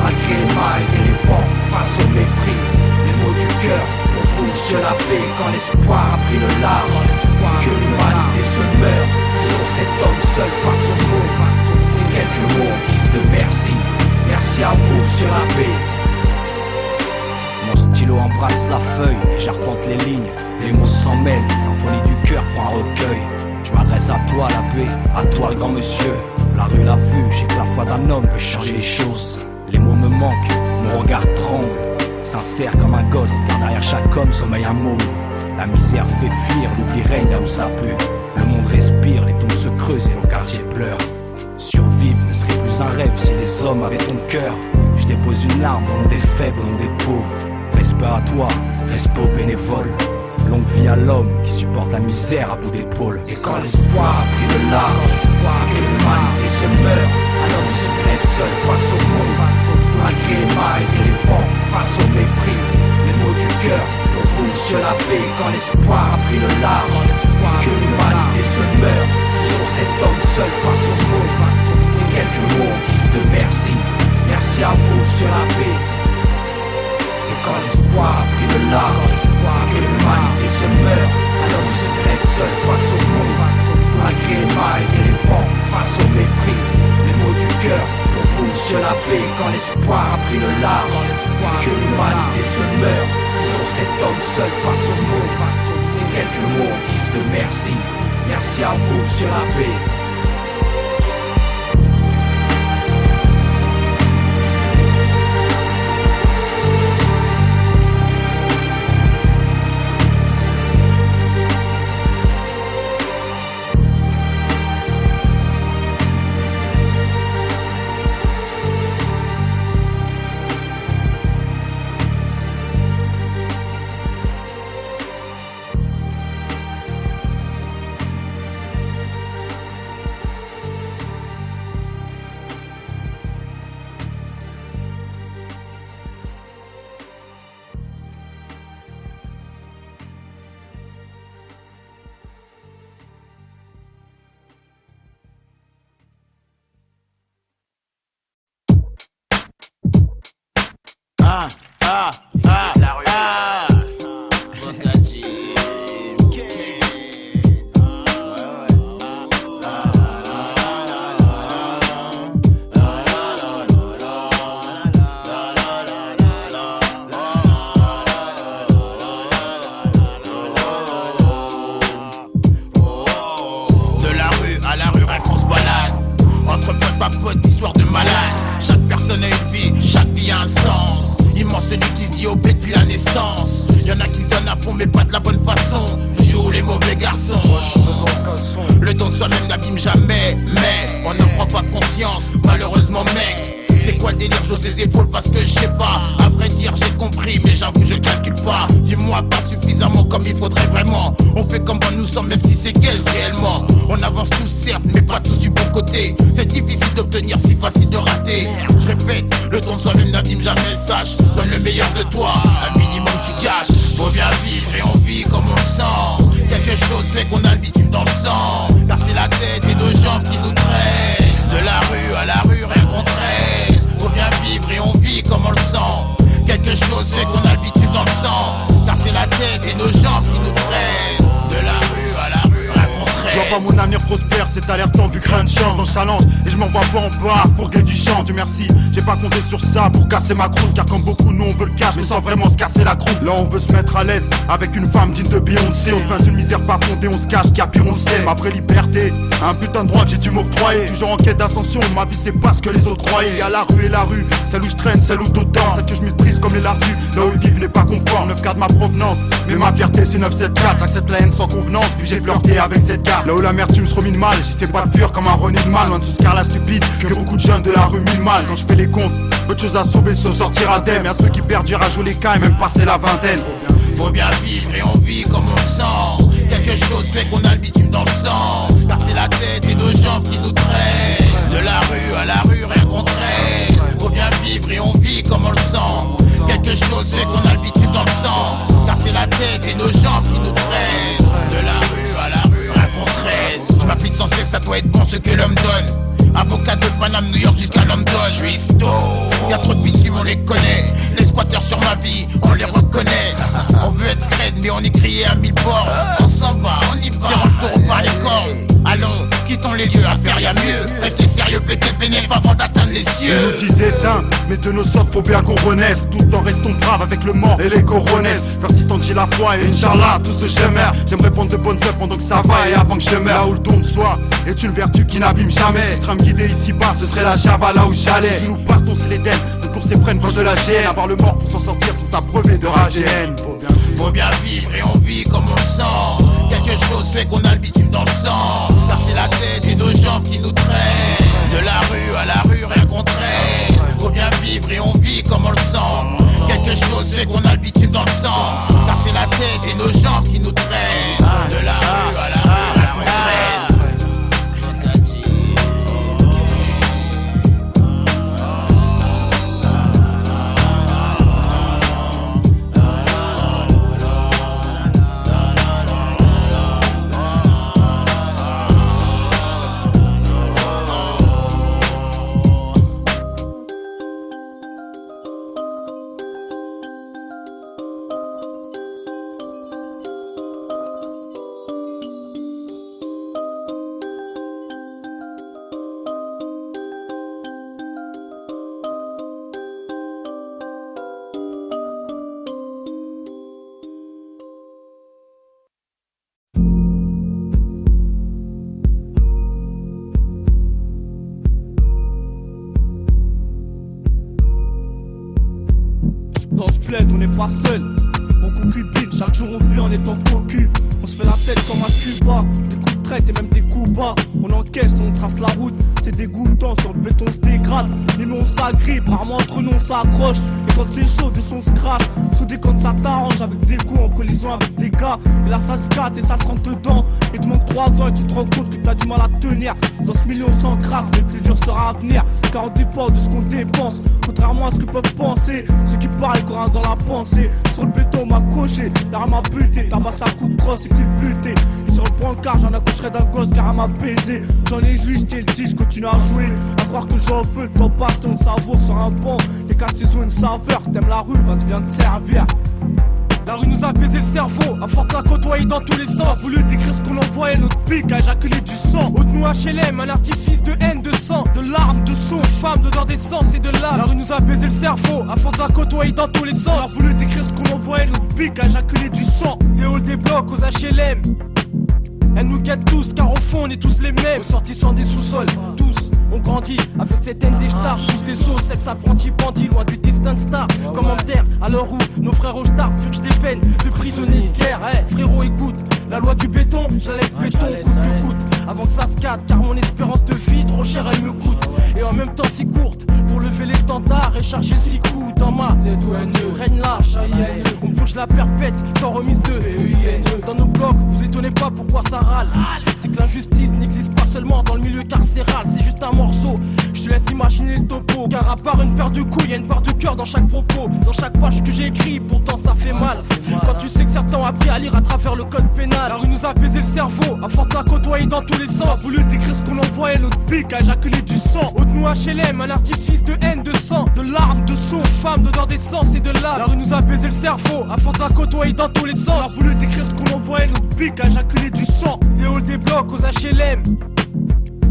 malgré les mailles et les vents, face au mépris. Les mots du cœur, pour vous monsieur l'abbé, quand l'espoir a pris le large, que l'humanité se meurt, toujours cet homme seul face au monde. Ces quelques mots en guise de merci, merci à vous monsieur l'abbé. Mon stylo embrasse la feuille et j'arpente les lignes. Les mots s'en mêlent, symphonie du cœur pour un recueil. Je m'adresse à toi l'abbé, à toi le grand monsieur. La rue l'a vue, j'ai que la foi d'un homme peut changer les choses. Les mots me manquent, mon regard tremble. Sincère comme un gosse, car derrière chaque homme sommeille un môme. La misère fait fuir, l'oubli règne là où ça pue. Le monde respire, les tombes se creusent et nos quartiers pleurent. Survivre ne serait plus un rêve si les hommes avaient ton cœur. Je dépose une larme au nom des faibles, au nom des pauvres. Respect à toi, respect aux bénévoles. Longue vie à l'homme qui supporte la misère à bout d'épaule. Et quand l'espoir a pris le large, que l'humanité se meurt, alors on se dresse seul face au monde, malgré les mailles et les vents, face au mépris. Les mots du cœur, pour vous monsieur l'abbé, quand l'espoir a pris le large, que l'humanité se meurt, toujours cet homme seul face au monde. Ces quelques mots en guise de merci, merci à vous monsieur l'abbé. Et quand l'espoir a pris le large, que l'humanité se meurt, alors on se dresse seul face au monde, malgré les mailles et les vents, face au mépris. Les mots du cœur, pour vous monsieur l'abbé, quand l'espoir a pris le large, que l'humanité se meurt, toujours cet homme seul face au monde. Ces quelques mots en guise de merci, merci à vous monsieur l'abbé. La rue. De la rue à la rue, rien qu'on se balade. Entre potes, papotes, histoire de malade. Chaque personne a une vie, chaque vie a un sens. Immense celui qui se dit au blé depuis la naissance. Y'en a qui se donnent à fond mais pas de la bonne façon. Joue les mauvais garçons. Le don de soi-même n'abîme jamais, mais on n'en prend pas conscience, malheureusement mec. C'est quoi le délire, j'ose les épaules parce que je sais pas. À vrai dire j'ai compris mais j'avoue je calcule pas. Du moins pas suffisamment comme il faudrait vraiment. On fait comme bon nous sommes même si c'est gaze réellement. On avance tous certes mais pas tous du bon côté. C'est difficile d'obtenir, si facile de rater. Je répète, le don de soi-même n'abîme jamais, sache. Donne le meilleur de toi, un minimum tu caches. Faut bien vivre et on vit comme on le sent. Quelque chose fait qu'on a le bitume dans le sang. Car c'est la tête et nos jambes qui nous traînent. De la rue à la rue, rien qu'on traîne. Faut bien vivre et on vit comme on le sent. Quelque chose fait qu'on a le bitume dans le sang. Car c'est la tête et nos jambes qui nous traînent. De la rue à la rue, rien qu'on traîne. Je vois pas mon avenir prospère, c'est alertant vu que rien ne change dans le challenge. Et je m'en vois pas en bas, fourguer du champ, Dieu merci. J'ai pas compté sur ça pour casser ma croûte. Car comme beaucoup nous on veut le cash mais sans vraiment se casser la croûte. Là on veut se mettre à l'aise avec une femme digne de Beyoncé. On se plaint d'une misère pas fondée, on se cache, car pire on le sait. Mais après liberté, Un putain de droit que j'ai dû m'octroyer. Toujours en quête d'ascension, ma vie c'est pas ce que les autres croyaient. Y'a la rue et la rue, celle où je traîne, celle où t'autant. Celle que je méprise comme les lardus, là où ils vivent n'est pas conforme. 9 de ma provenance, mais ma fierté c'est 974. J'accepte la haine sans convenance, vu que j'ai flirté avec cette carte. Là où l'amertume se remine mal, j'y sais pas de fuir comme un Ronnie mal. Loin de ce scar la stupide, que beaucoup de jeunes de la rue mille mal. Quand je fais les comptes, peu de choses à sauver, se sortir indemne. Y'a ceux qui perdurent à jouer les cas et même passer la vingtaine. Faut bien vivre et on vit comme on le sent. Quelque chose fait qu'on a le bitume dans le sang. Car c'est la tête et nos jambes qui nous traînent. De la rue à la rue, rien qu'on traîne. Faut bien vivre et on vit comme on le sent. Quelque chose fait qu'on a le bitume dans le sang. Car c'est la tête et nos jambes qui nous traînent. De la rue à la rue, rien qu'on traîne. Je m'applique sans cesse, ça doit être bon ce que l'homme donne. Avocat de Paname, New York jusqu'à London, je suis sto. Y'a trop de bitume, on les connaît. Les squatteurs sur ma vie, on les reconnaît. On veut être scred, mais on est grillé à 1000 bords. On s'en va, on y va, c'est retour par les cordes. Allons, quittons les lieux, à faire y'a mieux. Restez sérieux, pétez le bénéf avant d'atteindre les cieux. Ils nous disent éteint, mais de nos sortes faut bien qu'on renaisse. Tout en restons braves avec le mort et les coronesses. Persistant que j'ai la foi et Inch'Allah, tout ce j'aimerais. J'aimerais prendre de bonnes œuvres pendant que ça va et avant que je meure. Là où le don de soi est une vertu qui n'abîme jamais. Si train me guider ici bas, ce serait la Java là où j'allais. Si nous partons, c'est l'Éden, de course et prennent proche de la GN. Avoir le mort pour s'en sortir, c'est s'abreuver de rage et haine. Faut bien vivre et on vit comme on le sent. Quelque chose fait qu'on a le bitume dans le sang. Car c'est la tête et nos jambes qui nous traînent. De la rue à la rue, rien qu'on traîne. Faut bien vivre et on vit comme on le sent. Quelque chose fait qu'on a le bitume dans le sang. Car c'est la tête et nos jambes qui nous traînent. De la rue à la rue, rien qu'on traîne. On n'est pas seul, on concubine, chaque jour on vit en étant cocu. On se fait la tête comme à Cuba, des coups de traite et même des coups bas. On encaisse, on trace la route, c'est dégoûtant, sur le béton on se dégrade. Les noms s'agrippent, rarement entre nous on s'accroche. Et quand c'est chaud, des sons se crachent. Soudé quand ça t'arrange, avec des coups en collision avec des gars. Et là ça se gâte et ça se rentre dedans. Et te manque 3 ans et tu te rends compte que t'as du mal à tenir. Dans ce milieu on s'encrasse, mais plus dur sera à venir. Car on dépend de ce qu'on dépense, contrairement à ce que peuvent penser ceux qui parlent courant dans la pensée. Sur le béton on m'a coché, l'arme m'a buté. Tabasse à coups de crosse et qu'il buté. Et sur le brancard j'en accoucherai d'un gosse car elle m'a baisé. J'en ai joui, j't'ai le dit, j'continue à jouer. À croire que j'en veux, le temps passe, on savoure sur un banc. Les quartiers ont une saveur, si t'aimes la rue, vas-y viens te servir. La rue nous a baisé le cerveau, à force de la côtoyer dans tous les sens. A voulu décrire ce qu'on envoyait, notre pic a éjaculé du sang. Haute nous HLM, un artifice de haine, de sang, de larmes, de son, femme, d'odeur d'essence et de lave. La rue nous a baisé le cerveau, à force de la côtoyer dans tous les sens. A voulu décrire ce qu'on envoyait, notre pic a éjaculé du sang. Des halls, des blocs aux HLM. Elle nous guette tous, car au fond on est tous les mêmes. Ressortissants des sous-sols, tous. On grandit avec cette haine des stars, tous des sauts, sexe apprenti bandit, loin du destin de star. Commentaire à l'heure où nos frères au star purgent des peines de prisonniers de guerre. Frérot écoute, la loi du béton, je la laisse béton, coûte que coûte. Avant que ça se gâte, car mon espérance de vie trop chère elle me coûte. Et en même temps si courte, pour lever les tentards et charger le 6 coups dans ma Z-O-N-E, règne lâche, on purge la perpète sans remise de E-I-N-E. Dans nos blocs, vous étonnez pas pourquoi ça râle. C'est que l'injustice n'existe pas seulement dans le milieu carcéral, c'est juste un morceau, je te laisse imaginer le topo. Car à part une paire de couilles, y'a une part de cœur dans chaque propos. Dans chaque page que j'ai écrit, pourtant ça fait mal. Quand tu sais que certains ont appris à lire à travers le code pénal. La rue nous a baisé le cerveau, à force de la côtoyer dans tous les sens. A voulu décrire ce qu'on envoyait, notre pic a éjaculé du sang. Haute nous HLM, un artifice de haine, de sang, de larmes, de son, femme, d'odeur d'essence et de lave. La rue nous a baisé le cerveau, à force de la côtoyer dans tous les sens. A voulu décrire ce qu'on envoyait, notre pic a éjaculé du sang. Des halls, des blocs aux HLM.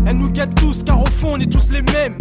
Elle nous guette tous, car au fond on est tous les mêmes.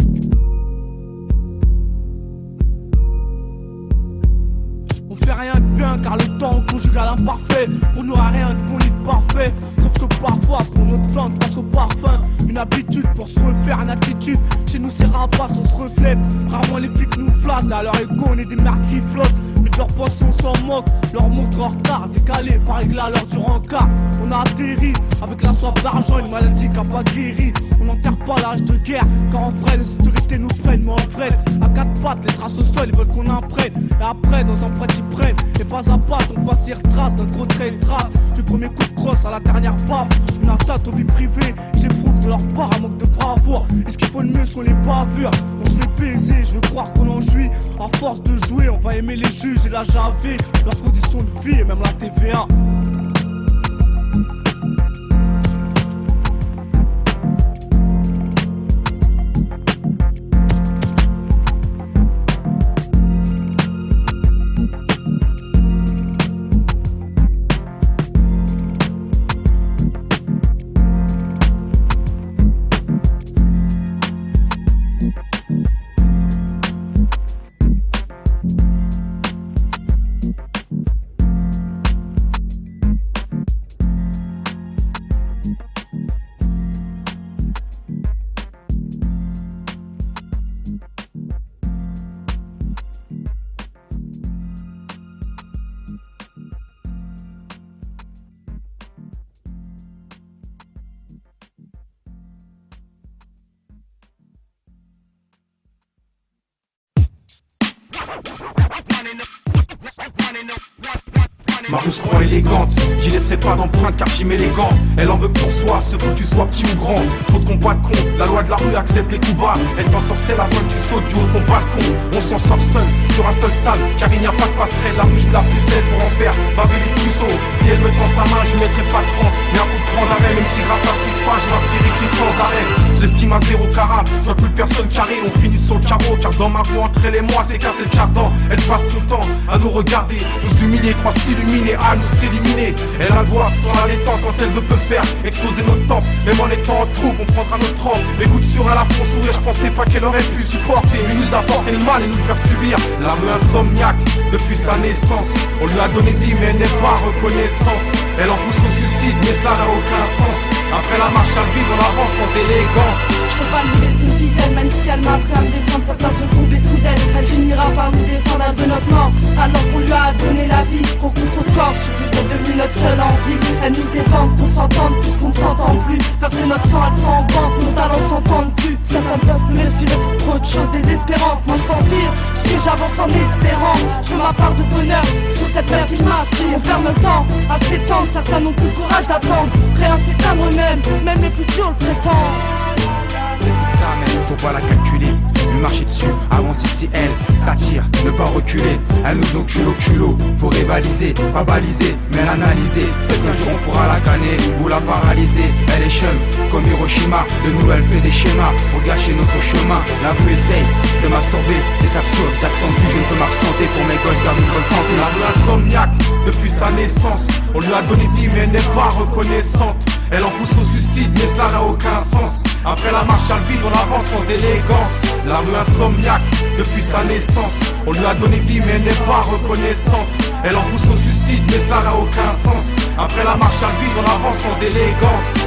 On fait rien de bien car le temps conjugue à l'imparfait. Pour nous rien de bon ni de parfait. Sauf que parfois pour notre fin passe au parfum. Une habitude pour se refaire une attitude. Chez nous c'est rapace, on se reflète. Rarement les flics nous flattent. À leur égo on est des merdes qui flottent. Mais de leur poisson on s'en moque. Leur montre en retard, décalé par règle à l'heure du rencard. On a atterri avec la soif d'argent, une maladie qui a pas guéri. On n'enterre pas l'âge de guerre. Car en vrai les autorités nous prennent. Mais en vrai, à quatre pattes, les traces au sol ils veulent qu'on imprègne. Et après nos empreintes ils prennent. Et pas à pas, ton passé retrace d'un gros trait, une trace. Du premier coup de crosse à la dernière baffe. Une atteinte aux vies privées. J'éprouve de leur part un manque de bravoure. Et ce qu'il faut le mieux sont les bavures. On se fait baiser, je veux croire qu'on en jouit. À force de jouer, on va aimer les juges et la JAV. Leurs conditions de vie et même la TVA. Ma rousse croix élégante, j'y laisserai pas d'empreinte car j'y mets les gants. Elle en veut que pour soi, ce faut que tu sois petit ou grand. Trop de combats de con, la loi de la rue accepte les coups bas. Elle t'ensorcelle la fois que tu sautes du haut de ton balcon. On s'en sort seul, sur un seul sale, car il n'y a pas de passerelle. La rue joue la pucelle pour en faire baver les puceaux. Si elle me tend sa main, je mettrai pas de cran. Mais un coup de cran d'arrêt, même si grâce à ce qui se passe, je m'inspire écrit sans arrêt. Je l'estime à 0 carat, je vois plus personne carré. On finit sur le carreau, car dans ma rue entre elle et moi, c'est casser le cardan. Elle passe son temps à nous regarder, nous humilier, croit s'illuminer, à nous s'éliminer. Elle a le droit, sans l'allaitant, quand elle veut peu faire exploser notre temple, même en étant en troupe, on prendra notre trempe. Les gouttes sur un lafon sourire, je pensais pas qu'elle aurait pu supporter, mais nous apporter le mal et nous faire subir. La rue insomniaque, depuis sa naissance, on lui a donné vie mais elle n'est pas reconnaissante. Elle en pousse au suicide, mais cela n'a aucun sens. Après la marche à vide, on avance sans élégance. Je peux pas lui laisser fidèle, même si elle m'a appris à me défendre. Certains sont tombés fous d'elle, elle finira par nous descendre, elle veut notre mort. Alors qu'on lui a donné la vie, beaucoup trop de corps, sur lui est devenue notre seule envie. Elle nous évente, qu'on s'entende puisqu'on ne s'entend plus. Verser notre sang, elle s'en vante, nos talents s'entendent plus. Certains peuvent plus respirer pour trop de choses désespérantes. Moi je transpire, parce que j'avance en espérant. Je fais ma part de bonheur sur cette mer qui m'inspire. On perd notre temps à s'étendre, certains n'ont plus le courage d'attendre. Prêts à s'éteindre eux-mêmes, même les plus durs le prétendent. Écoute ça, mais faut pas la calculer. Lui marcher dessus, avance ici, elle t'attire, ne pas reculer. Elle nous encule au culot, faut rivaliser, pas baliser, mais l'analyser. Peut-être qu'un jour on pourra la canner ou la paralyser. Elle est chum, comme Hiroshima. De nous elle fait des schémas pour gâcher notre chemin. La rue essaye de m'absorber, c'est absurde. J'accentue, je ne peux m'absenter pour mes gosses gardent une bonne santé. La rue insomniaque, depuis sa naissance, on lui a donné vie mais elle n'est pas reconnaissante. Elle en pousse au suicide mais cela n'a aucun sens. Après la marche à vide, on avance sans élégance. La rue insomniaque, depuis sa naissance, on lui a donné vie mais elle n'est pas reconnaissante. Elle en pousse au suicide mais cela n'a aucun sens. Après la marche à vide, on avance sans élégance.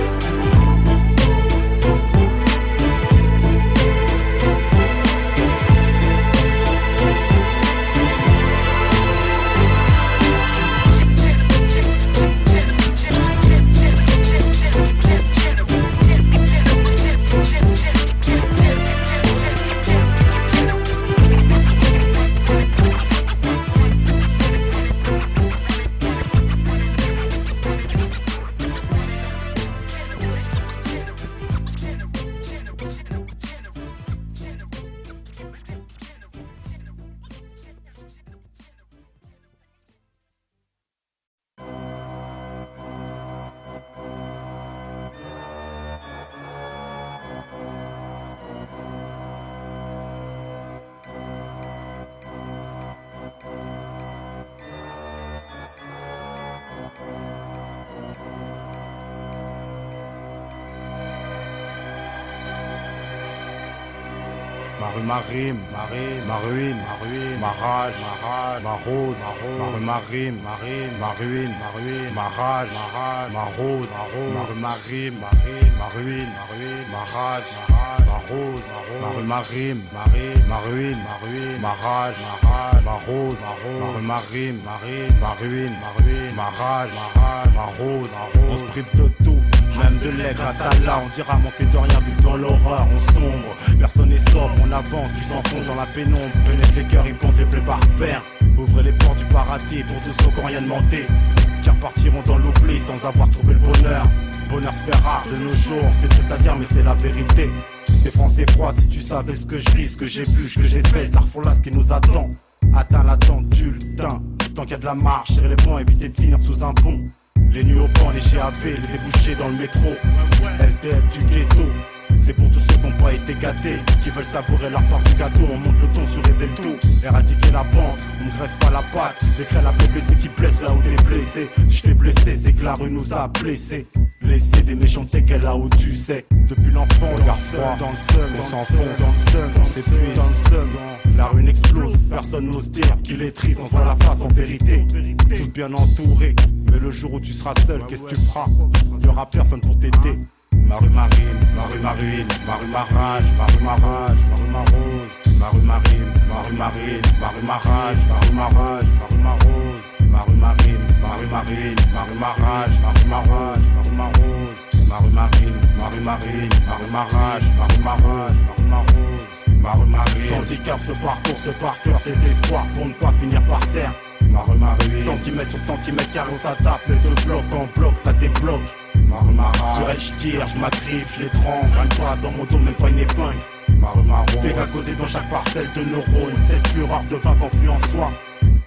ma rue, ma rime, ma ruine, ma rage, ma rose, ma rue, ma rime, ma ruine, ma rage, ma rose, ma rue, ma rime, ma ruine, ma rage, ma rose, ma rue, ma rime, ma ruine, ma rage, ma rose, ma rue, ma rime, ma ruine, ma rage, ma rose. On se prive de tout, même de lait grâce à là. On dira manquer de rien vu que dans l'horreur on sombre. Personne n'est sobre, on avance, tu s'enfonces dans la pénombre. Pénètre les cœurs, ils pensent les plaies par paire. Ouvrez les portes du paradis pour tous ceux qui n'ont rien demandé, qui repartiront dans l'oubli sans avoir trouvé le bonheur. Bonheur se fait rare de nos jours, c'est triste à dire mais c'est la vérité. C'est franc, c'est froid, si tu savais ce que je vis, ce que j'ai vu, ce que j'ai fait, Starfall là, ce qui nous attend. Atteins l'attente, tu le teins. Tant qu'il y a de la marche, serrer les ponts, éviter de finir sous un pont. Les nuits au banc, les GAV, les débouchés dans le métro. SDF du ghetto, c'est pour tous ceux qui n'ont pas été gâtés, qui veulent savourer leur part du gâteau. On monte le ton sur révèle tout, éradiquer la pente, on ne graisse pas la patte. Décret la paix blessée qui blesse là où t'es blessé. Si je t'ai blessé, c'est que la rue nous a blessés. Laisser des méchants, c'est qu'elle là où tu sais. Depuis l'enfant, regarde froid, dans le seum, on s'enfonce dans le seum, on s'épuise dans le seum. La rue explose, personne n'ose dire qu'il est triste, on se voit la face en vérité. Tous bien entourés, mais le jour où tu seras seul, qu'est-ce que tu feras? Y'aura personne pour t'aider. Ma rue, ma rime, ma rue, ma ruine, ma rue, ma rage, ma rue, ma rage, ma rue, ma rose. Ma rue, ma rime, ma rue, ma ruine, ma rue, ma rage, ma rue, ma rage, ma rue, ma rose. Ma rue, ma rime, ma rue, ma ruine, ma rue, ma rage, ma rue, ma rage, ma rue, ma rose. Ma rue, ma rime, ma rue, ma ruine, ma rue, ma rage, ma rue, ma rage, ma rue, ma rose. Ma rue, ma rime. Handicap, ce par cœur, cet espoir pour ne pas finir par terre. Ma rue, ma ruine. Centimètre sur centimètre, car on s'attaque, mais de bloc en bloc, ça débloque. Ma rue, ma rage. Sur elle, je tire, je m'agrippe, je l'étrangle, rien ne passe dans mon dos, même pas une épingle. Ma rue, ma rose. Dégâts causés dans chaque parcelle de neurones, cette fureur de vin confus en soi.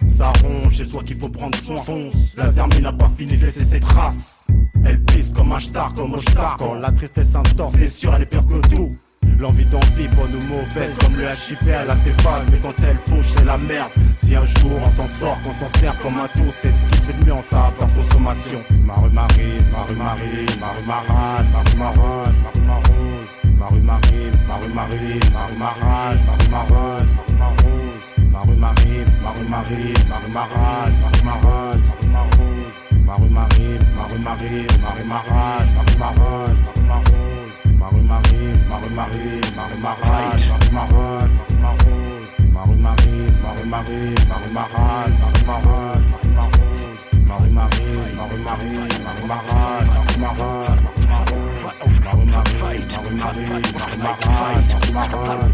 Ça ronge, c'est le soi qu'il faut prendre soin. Fonce, la Zermie n'a pas fini de laisser ses traces. Elle pisse comme un star, comme un star. Quand la tristesse s'instaure, c'est sûr, elle est pire que tout. L'envie d'envie, bonne ou mauvaise, comme le HIV, elle a ses phases. Mais quand elle fauche, c'est la merde. Si un jour on s'en sort, qu'on s'en sert comme un tout, c'est ce qui se fait de mieux en savoir consommation. Ma rue, ma rime, ma rue, ma rime, ma rue, ma rage, ma rue, ma rage, ma rue, ma rose. Ma rue, ma rime, ma rue, ma rime, ma rue, ma rage, ma rue, ma rage, ma rue, ma rose. Ma rue, ma rime, ma rue, ma rime, ma rue, ma rage, ma rue, ma rage, ma rue, ma rose. Ma rue, ma rime, ma rue, ma rime, ma rue, ma rage, ma rue, ma rage, ma rue, ma rose. Ma rue, ma rime, ma rue, ma rime, ma rue, ma rage, ma rue, ma rage, ma rue, ma rose. Ma rue, ma rime, ma rue, ma rime, ma rue, ma rage, ma rue, ma rage, ma rue, ma rose. Ma rue, ma rime, ma rue, ma rime, ma rue, ma rage, ma rue, ma rage, ma rue, ma rose. Ma rue, ma rime, ma rue, ma rime, ma rue, ma rage, ma rue, ma rage,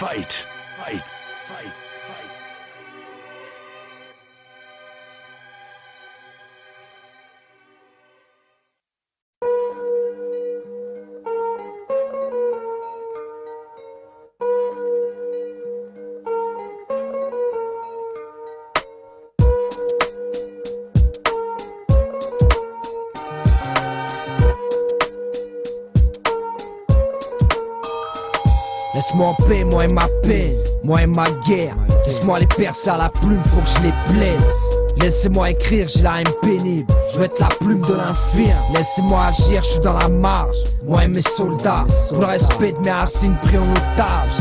Fight. Laisse-moi en paix, moi et ma peine, moi et ma guerre. Laisse-moi les percer à la plume, faut que je les plaise. Laissez-moi écrire, j'ai la haine pénible. Je veux être la plume de l'infirme. Laissez-moi agir, je suis dans la marge. Moi et mes soldats, pour le respect de mes racines pris en otage.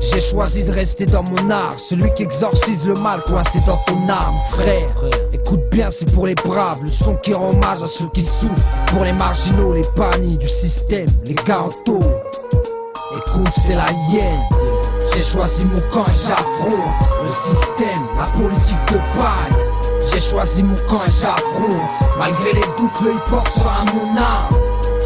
J'ai choisi de rester dans mon art, celui qui exorcise le mal coincé dans ton âme, frère. Écoute bien, c'est pour les braves, le son qui rend hommage à ceux qui souffrent. Pour les marginaux, les bannis du système, les gars en taux. Écoute, c'est la hyène. J'ai choisi mon camp et j'affronte le système, la politique de paille. J'ai choisi mon camp et j'affronte. Malgré les doutes, le hip-hop sera mon âme.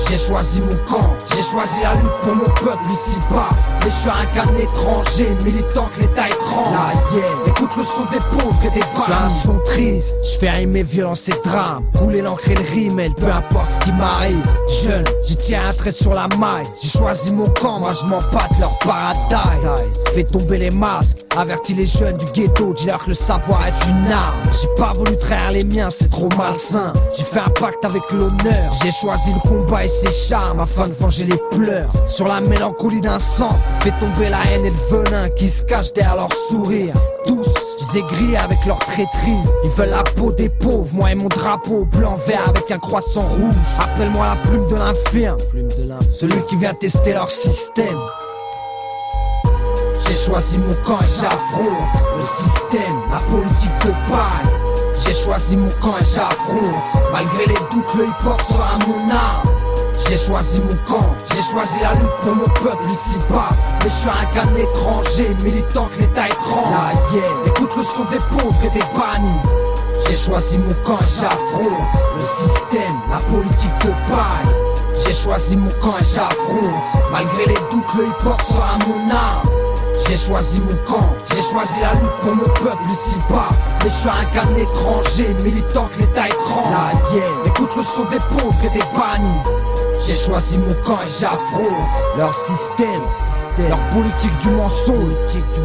J'ai choisi mon camp, j'ai choisi la lutte pour mon peuple ici-bas. Mais je suis un gars étranger, militant que l'état écran. La hyène, écoute le son des pauvres et des bannis. Je suis un son triste, je fais aimer violence et drame. Rouler l'encre et le rimel, peu importe ce qui m'arrive. Jeune, j'y tiens un trait sur la maille. J'ai choisi mon camp, moi je m'en bats de leur paradise. Fais tomber les masques, avertis les jeunes du ghetto. Dis-leur que le savoir est une arme. J'ai pas voulu trahir les miens, c'est trop malsain. J'ai fait un pacte avec l'honneur. J'ai choisi le combat et ses charmes afin de venger les pleurs. Sur la mélancolie d'un sang, fais tomber la haine et le venin qui se cache derrière leur sourire. Tous, je les ai grillés avec leur traîtrise. Ils veulent la peau des pauvres, moi et mon drapeau blanc-vert avec un croissant rouge. Appelle-moi la plume de l'infirme, celui qui vient tester leur système. J'ai choisi mon camp et j'affronte le système, la politique de paille. J'ai choisi mon camp et j'affronte, malgré les doutes, le hip-hop sera mon arme. J'ai choisi mon camp, j'ai choisi la lutte pour mon peuple ici-bas. Mais je suis un gars étranger, militant que l'état écran. La hyène, écoute le son des pauvres et des bannis. J'ai choisi mon camp et j'affronte le système, la politique de paille. J'ai choisi mon camp et j'affronte, malgré les doutes, le hip-hop sera mon arme. J'ai choisi mon camp, j'ai choisi la lutte pour mon peuple ici-bas. Mais je suis un gars étranger, militant que l'état écran. La hyène, écoute le son des pauvres et des bannis. J'ai choisi mon camp et j'affronte leur système, leur politique du mensonge,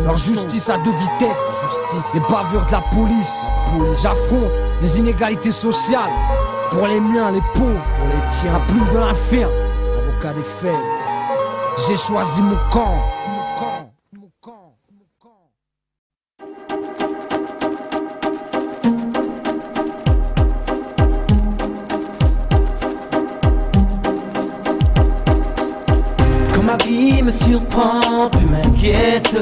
leur justice à deux vitesses, les bavures de la police. J'affronte les inégalités sociales, pour les miens, les pauvres, pour les tiens, la plume de l'infirme, avocat des faibles. J'ai choisi mon camp. Ma vie me surprend, puis m'inquiète.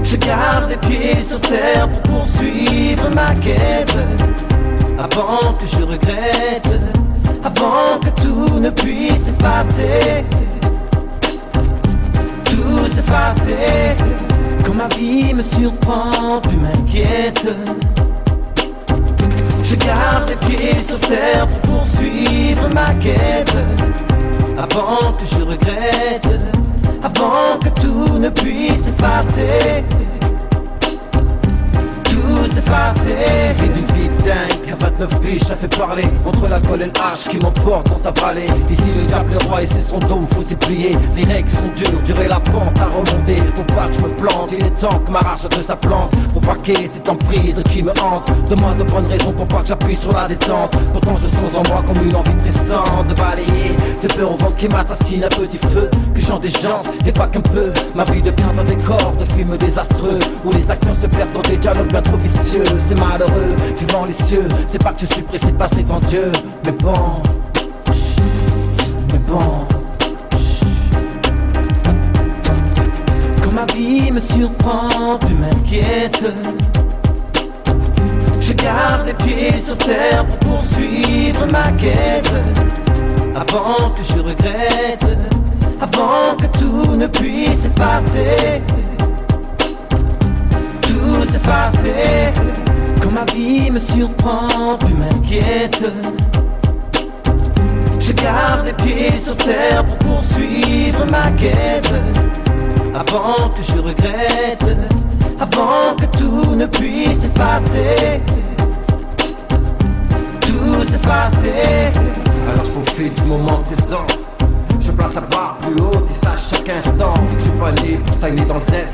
Je garde les pieds sur terre pour poursuivre ma quête. Avant que je regrette, avant que tout ne puisse s'effacer. Tout s'effacer. Quand ma vie me surprend, puis m'inquiète. Je garde les pieds sur terre pour poursuivre ma quête. Avant que je regrette, avant que tout ne puisse s'effacer. Tout s'effacer. C'est d'une vie dingue, à 29 piges ça fait parler. Entre l'alcool et le H qui m'emporte dans sa vallée. Ici le diable est roi et c'est son dôme, faut s'y plier. Les règles sont dures, durer la pente à remonter. Faut pas que je me plante, il est temps que m'arrache de sa plante. Pour braquer cette emprise qui me hante. Demande de bonnes raisons pour pas que j'appuie sur la détente. Pourtant je sens en moi comme une envie pressante de balayer cette peur au ventre qui m'assassine, un petit feu que j'en déjante et pas qu'un peu. Ma vie devient un décor de films désastreux où les acteurs se perdent dans des dialogues bien trop vicieux. C'est malheureux, vivant les cieux. C'est pas que je suis pressé de passer devant Dieu, mais bon, mais bon. Quand ma vie me surprend, puis m'inquiète. Je garde les pieds sur terre pour poursuivre ma quête. Avant que je regrette, avant que tout ne puisse s'effacer. Tout s'effacer. Quand ma vie me surprend, puis m'inquiète. Je garde les pieds sur terre pour poursuivre ma quête. Avant que je regrette, avant que tout ne puisse s'effacer. Tout s'effacer. Alors je profite du moment présent. Je place la barre plus haute et ça à chaque instant. Vu que je suis pas né pour stagner dans le zef,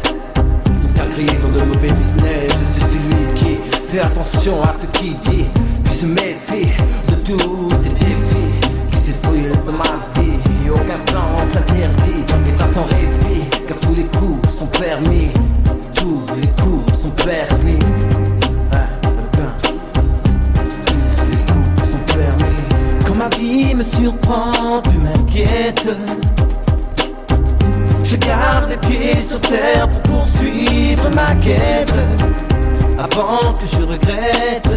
me faire griller dans de mauvais business. Je suis celui qui fait attention à ce qu'il dit, puis se méfie de tous ces défis qui s'effouillent dans ma vie. Aucun sens interdit et ça sans répit, car tous les coups sont permis. Tous les coups sont permis. Quand ma vie me surprend, puis m'inquiète. Je garde les pieds sur terre pour poursuivre ma quête. Avant que je regrette,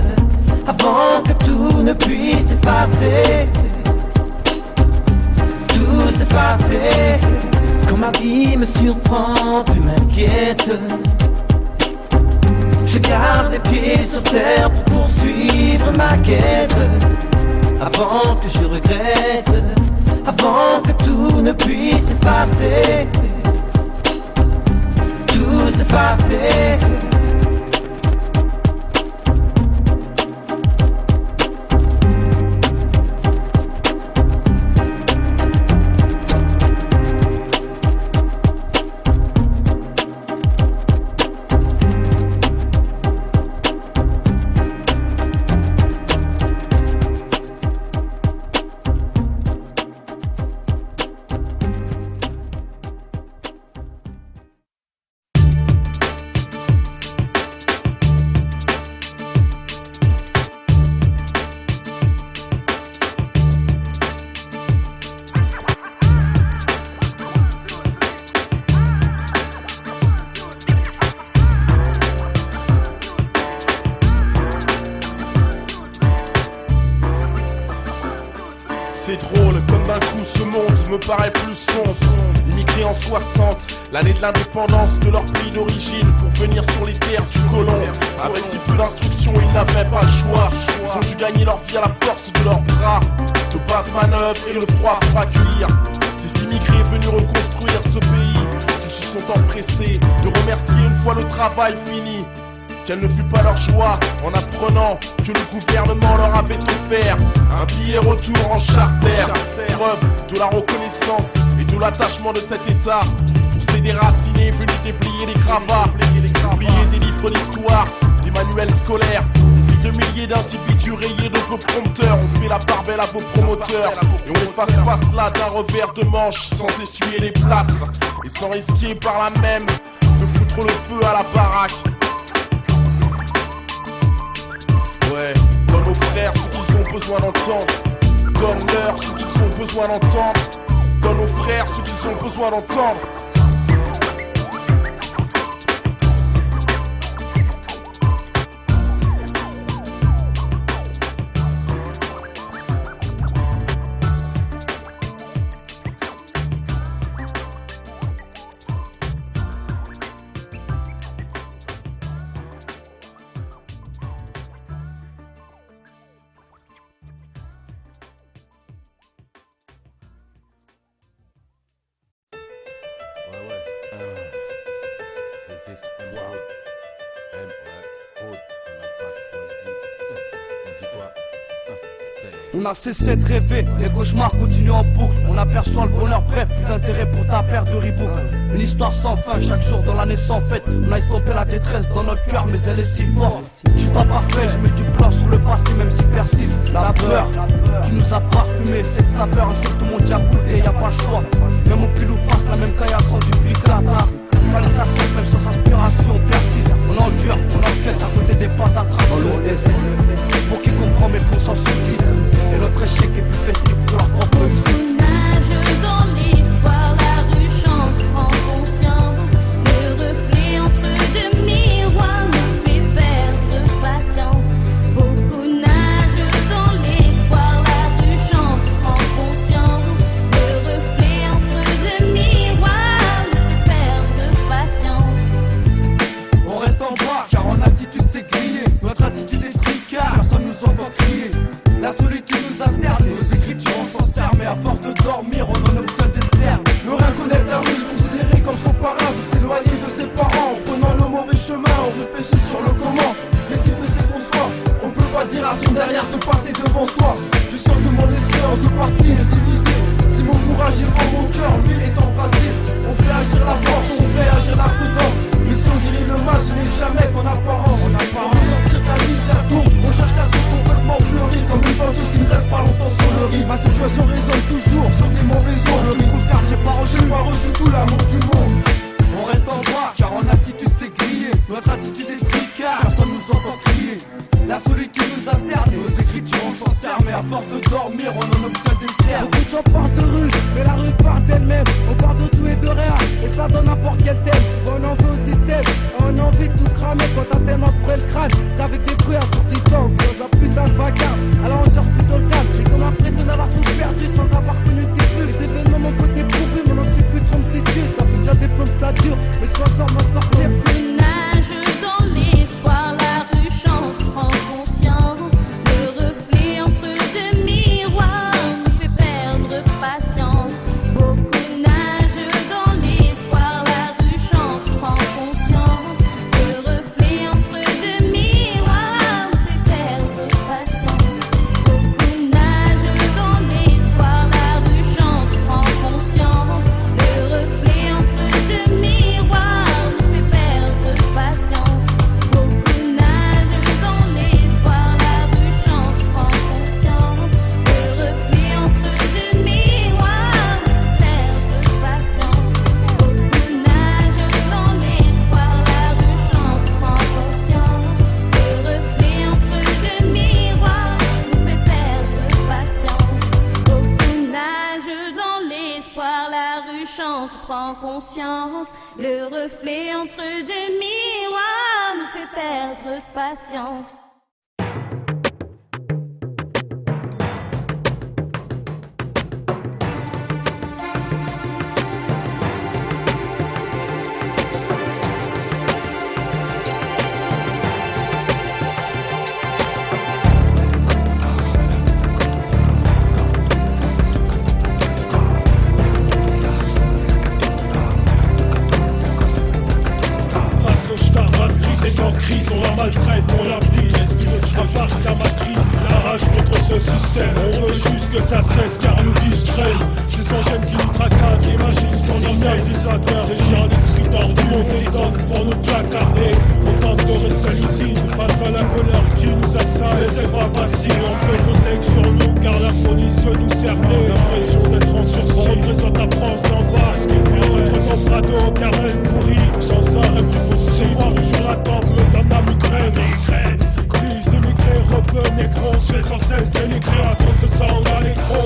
avant que tout ne puisse s'effacer. Tout s'effacer. Quand ma vie me surprend, puis m'inquiète. Je garde les pieds sur terre pour poursuivre ma quête. avant que je regrette, avant que tout ne puisse s'effacer, tout s'effacer. C'est drôle comme d'un coup ce monde me paraît plus sombre. Immigrés en 60, l'année de l'indépendance de leur pays d'origine, pour venir sur les terres du colon. Avec si peu d'instructions, ils n'avaient pas le choix. Ils ont dû gagner leur vie à la force de leurs bras, de basses manœuvres et le froid pour accueillir ces immigrés venus reconstruire ce pays qu'ils se sont empressés de remercier une fois le travail fini. Quelle ne fut pas leur joie en apprenant que le gouvernement leur avait offert un billet retour en charter. Preuve de la reconnaissance et de l'attachement de cet état pour ces déracinés venus déplier les gravats, oublier des livres d'histoire, des manuels scolaires, des de milliers d'individus rayés de vos prompteurs. On fait la part belle à vos promoteurs et on efface pas cela d'un revers de manche, sans essuyer les plâtres et sans risquer par là même de foutre le feu à la baraque. Ouais, donne aux frères ce qu'ils ont besoin d'entendre. Donne-leur ce qu'ils ont besoin d'entendre. Donne aux frères ce qu'ils ont besoin d'entendre. On a cessé de rêver, les cauchemars continuent en boucle. On aperçoit le bonheur, bref, plus d'intérêt pour ta paire de Reebok. Une histoire sans fin, chaque jour dans l'année sans fête. On a estompé la détresse dans notre cœur, mais elle est si forte. Je suis pas parfait, je mets du blanc sur le passé, même s'il persiste. La peur qui nous a parfumé, cette saveur, un jour tout le monde y a goûté, y a pas le choix. Même au pile ou face, la même caillasse du puits Qatar. Fallait que ça sorte, même sans inspiration, on persiste. On endure, on encaisse à côté des pâtes d'attraction. Pour qui comprend mes ponts sans sous-titres. Et notre échec est plus festif que leur propre musique. Nage dans l'espoir, la rue chante en conscience. Le reflet entre deux miroirs nous fait perdre patience. Beaucoup nagent dans l'espoir, la rue chante en conscience. Le reflet entre deux miroirs nous fait perdre patience. On reste en bas car en attitude c'est grillé. Notre attitude est tricard, personne nous entend crier. La solitude nous a cerné, nos écritures on s'en sert, mais à force de dormir on en obtient des cernes. Ne rien connaître la rue, considéré comme son parrain, c'est s'éloigner de ses parents. En prenant le mauvais chemin, on réfléchit sur le comment. Mais si pressé qu'on soit, on peut pas dire à son derrière de passer devant soi. Je sens que mon esprit en deux parties est divisé. Si mon courage est dans mon cœur, lui est embrasé. On fait agir la force, on fait agir la prudence. Mais si on guérit le mal, ce n'est jamais qu'en apparence. On veut sortir de la misère tombe, on cherche la source complètement fleurie. Comme une ventouse qui ne reste pas longtemps sur le riz. Ma situation résonne toujours sur des mauvais ondes. Le micro-cerf, j'ai pas reçu tout l'amour du monde. On reste en bas, car en attitude c'est grillé. Notre attitude est tricard, personne nous entend crier. La solitude nous a cerné, nos écritures on s'en sert. Mais à force de dormir, on en obtient des cerfs. Beaucoup de gens parlent de rue, mais la rue parle d'elle-même. On parle de tout et de rien, et ça donne n'importe quel thème. On en veut au système, on a envie de tout cramer. Quand t'as tellement près le crâne, qu'avec des bruits assortissants, on vit dans un putain de vacarme. Alors on cherche plutôt le calme, j'ai comme l'impression d'avoir tout perdu sans avoir connu tes plus. Les événements m'ont peu dépourvu, mon je sais plus trop me situer. Ça fait déjà des plombs que ça dure, mais je pense m'en sortir. Nage dans l'espoir, la rue chante en conscience. Le reflet entre deux miroirs. chante, prends conscience. Le reflet entre deux miroirs nous fait perdre patience. On la maltraite, on la brise. Est-ce que je repartis à ma crise? La rage contre ce système. On veut juste que ça cesse car le vice traîne. C'est son gène qui nous tracasse. Imagine qu'on organisateur et j'ai un esprit tordu. On détonne pour nous placarder. On tente de rester lucide face à la colère qui nous assaille. Mais c'est pas facile, on peut compter sur nous car la folie nous cerner. L'impression d'être en sursis. On représente la France d'en bas. Ce qui est bien entre nos brados car elle pourrit. Sans arrêt plus possible. Sur la table d'un la migraine. Crise de migraine, rebeu négro. J'ai sans cesse dénigré à cause de ça on a l'écro.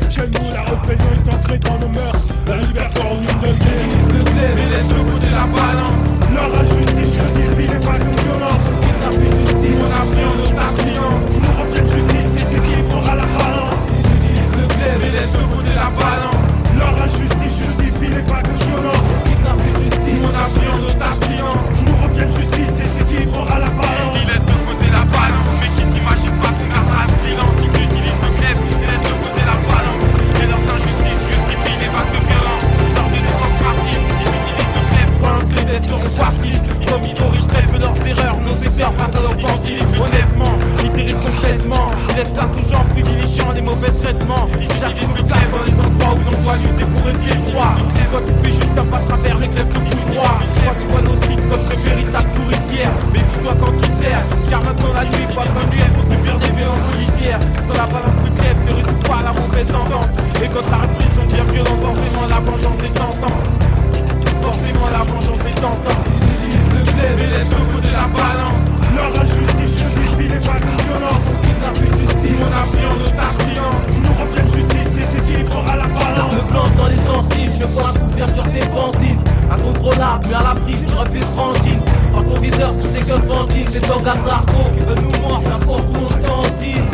Chez nous la rébellion est ancrée dans nos mœurs. La liberté en une de ces le glaive et les deux bouts de la balance. Leur injustice justifie les balles de violence. Qui tape les justice, on a pris en otage silence. Nous reviennent justice et c'est qui à la balance. Ils utilisent le glaive et les deux bouts de la balance. Leur injustice justifie les balles de violence. Qui tape les justice, on a pris en otage silence. Nous reviennent justice et c'est qui à la balance. Ils laissent de côté la balance, mais qui s'imagine pas qu'on gardera le silence. Ils utilisent le glaive et laissent de côté la balance. Et leurs injustices justifient les vagues de violence. Lors de démocratie, ils utilisent le glaive pour un clé des sur parti. Comme ils corrigent très peu leurs erreurs, nos efforts face à l'offensive. Honnêtement, ils dérivent complètement. Ils laissent place aux gens privilégiant les mauvais traitements. Ils chargent le glaive dans les endroits où l'on doit lutter pour rester droit. Toi tu fais juste un pas à travers les glaives de tout droit. Toi tu vois nos sites comme très véritables souricières. Mais dis-toi quand tu sers, car maintenant la nuit passe un duel pour subir des violences policières. Sur la balance de glaive ne résout pas la mauvaise entente. Et quand la répression devient violente, forcément la vengeance est tentante. Forcément la vengeance est tentante. Ils utilisent le glaive et les deux bouts de la balance. Leur injustice justifie les balles de violence. On kidnappe les justices, on a pris en otage silence. Nous reviennent justice et c'est qui à la balance. L'arme blanche dans les gencives, je vois la couverture défensive. Incontrôlable, mais à la prise, tu refais frangine. En ton viseur, sous ses gueules fantines. C'est Dog à Zarco qui veut nous mordre, n'importe où on tentine.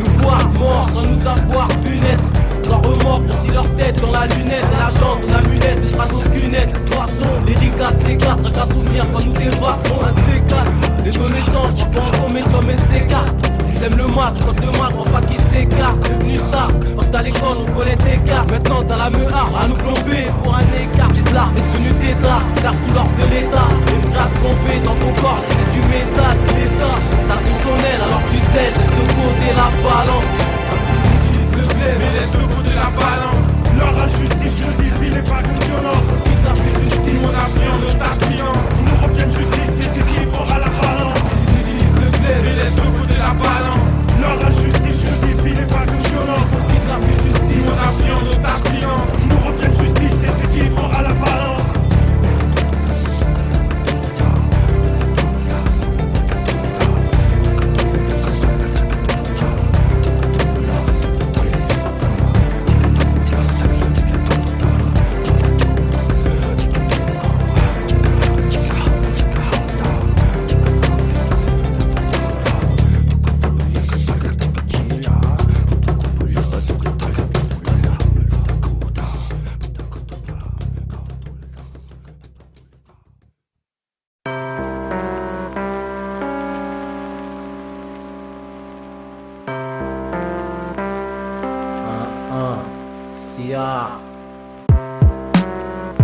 Nous voir morts sans nous avoir vu naître. Sans remords, aussi leur tête dans la lunette. Et la jante, la lunette, ne sera aucune aide. De toute façon, les ricades s'éclatent, rien qu'à souvenir quand nous dévassons un C4. Les données changent, tu prends ton médium et s'écarte. Ils aiment le mat, quand de mat, crois pas qu'ils s'écartent. Devenu star, quand t'as l'école, on connaît tes cartes. Maintenant t'as la meuhard à nous plomber pour un écart. Petite larme est devenue tétard, car sous l'ordre de l'état. Une gratte pompée dans ton corps, c'est du métal, l'état. T'as sous son aile, alors tu sais, laisse de côté la balance. Ils utilisent le glaive et laisse le bout de la balance. Leur injustice justifie les vagues de violence. Qui tape les justices, on a pris en otage silence. Nous reviennent justice et c'est qui à la balance. Ils utilisent le glaive et laisse le bout de la balance. Leur injustice justifie les vagues de violence. Qui tape les justices, on a pris en otage silence. Nous reviennent justice et c'est qui à la balance.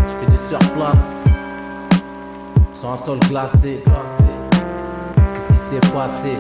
J'fais du surplace sur un sol glacé. Qu'est-ce qui s'est passé?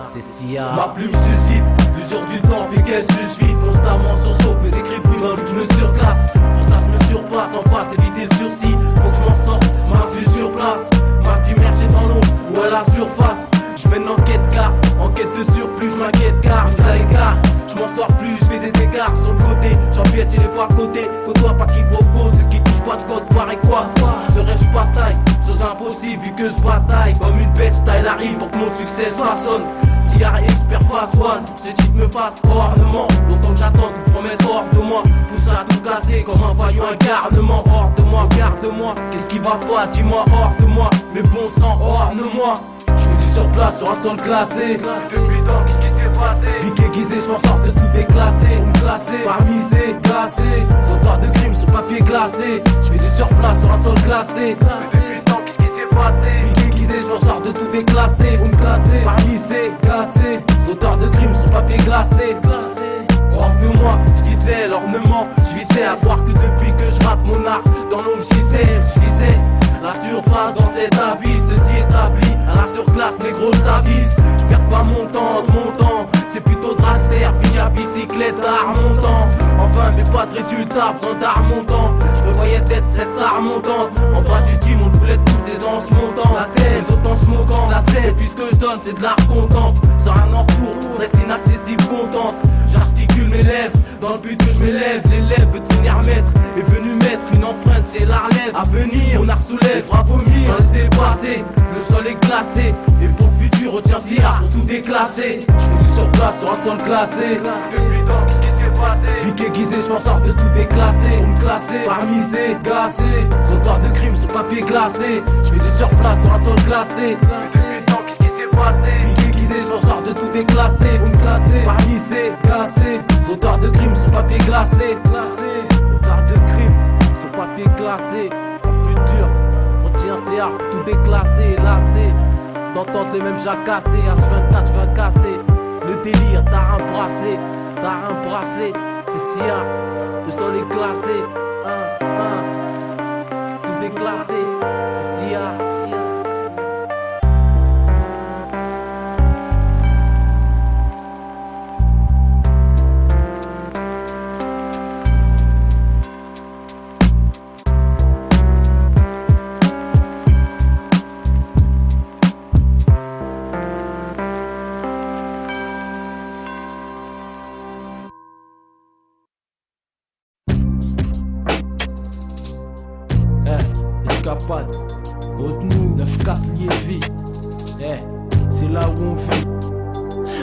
C'est Sia. Ma plume suscite l'usure du temps, fait qu'elle suce vite. Constamment surchauffe, mes écrits plus dans le vide, je me surclasse. Pour ça je me surpasse, en face d'éviter le sursis. Faut que je m'en sorte, marque du surplace. Marque du merger dans l'ombre ou à la surface. Je mène enquête car, enquête de surplus, je m'inquiète car, je à l'écart. Je m'en sors plus, je fais des écarts sur le côté. J'empiète, j'ai les pas à côté. Côtoie pas quiproquo, ceux qui touchent pas de code, pareil quoi. Serais-je pas taille, chose impossible vu que je bataille comme une bête, style arrive pour que mon succès façonne. Cigar expert face one, ce type me fasse ornement. Longtemps que j'attends tout pour mettre hors de moi. Pousse à tout casser comme un vaillant incarnement. Hors de moi, garde-moi, qu'est-ce qui va pas, dis-moi hors de moi. Mais bon sang, orne-moi. J'fais du sur place sur un sol classé. Depuis tant, qu'est-ce qui s'est passé? Piqué aiguisé, j'm'en sors de tout déclassé. Ou me classer, parmisé, glacé. Sauteur de crime sur papier glacé. J'fais du sur place sur un sol classé. Depuis tant, qu'est-ce qui s'est passé? Piqué aiguisé, j'm'en sors de tout déclassé. Ou me classer, parmisé, glacé. Sauteur de crime sur papier glacé. Hors de moi, j'disais l'ornement. J'visais à croire que depuis que j'rappe mon art, dans l'ombre j'visais la surface dans cet abysse, ceci établi à la surclasse, négro j't'avise. J'perds pas mon temps, c'est plutôt draster, fini à bicyclette à remontant. Enfin mais pas de résultat, besoin d'art montant. J'prévoyais d'être cette star montante. En bas du team on le voulait tous ces ans se montant. La tête, les autant se moquant, la scène, puis ce que je donne c'est de l'art contente. Sans un en retour, serait inaccessible, contente. J'articule mes lèvres, dans le but que je m'élève. L'élève veut devenir maître, est venu mettre une empreinte, c'est la relève. À venir, on a soulève, à vomir, sans laisser passer. Le sol est glacé, et pour le futur, retiens Zia pour tout déclasser. J'fais du sur place sur un sol classé. Depuis tant, qu'est-ce qui s'est passé? Piqué aiguisé, j'm'en sors de tout déclassé. On me classé, parmisé, glacé. Sauteur de crime sur papier glacé. J'fais du sur place sur un sol classé. Depuis tant, qu'est-ce qui s'est passé? Piqué aiguisé, j'm'en sors de tout déclassé. On me classé, parmisé, glacé. Sauteur de crime sur papier glacé. Sauteur de crime sur papier glacé. En futur, retiens CA pour tout déclasser, lassé. D'entendre les mêmes jacassés, H24 j'viens casser. Le délire, t'as un bracelet, c'est Sia, le sol est glacé. Tout déclassé, c'est Sia. Escapade, Haute-Nou, 9-4 Liévi. C'est là où on vit.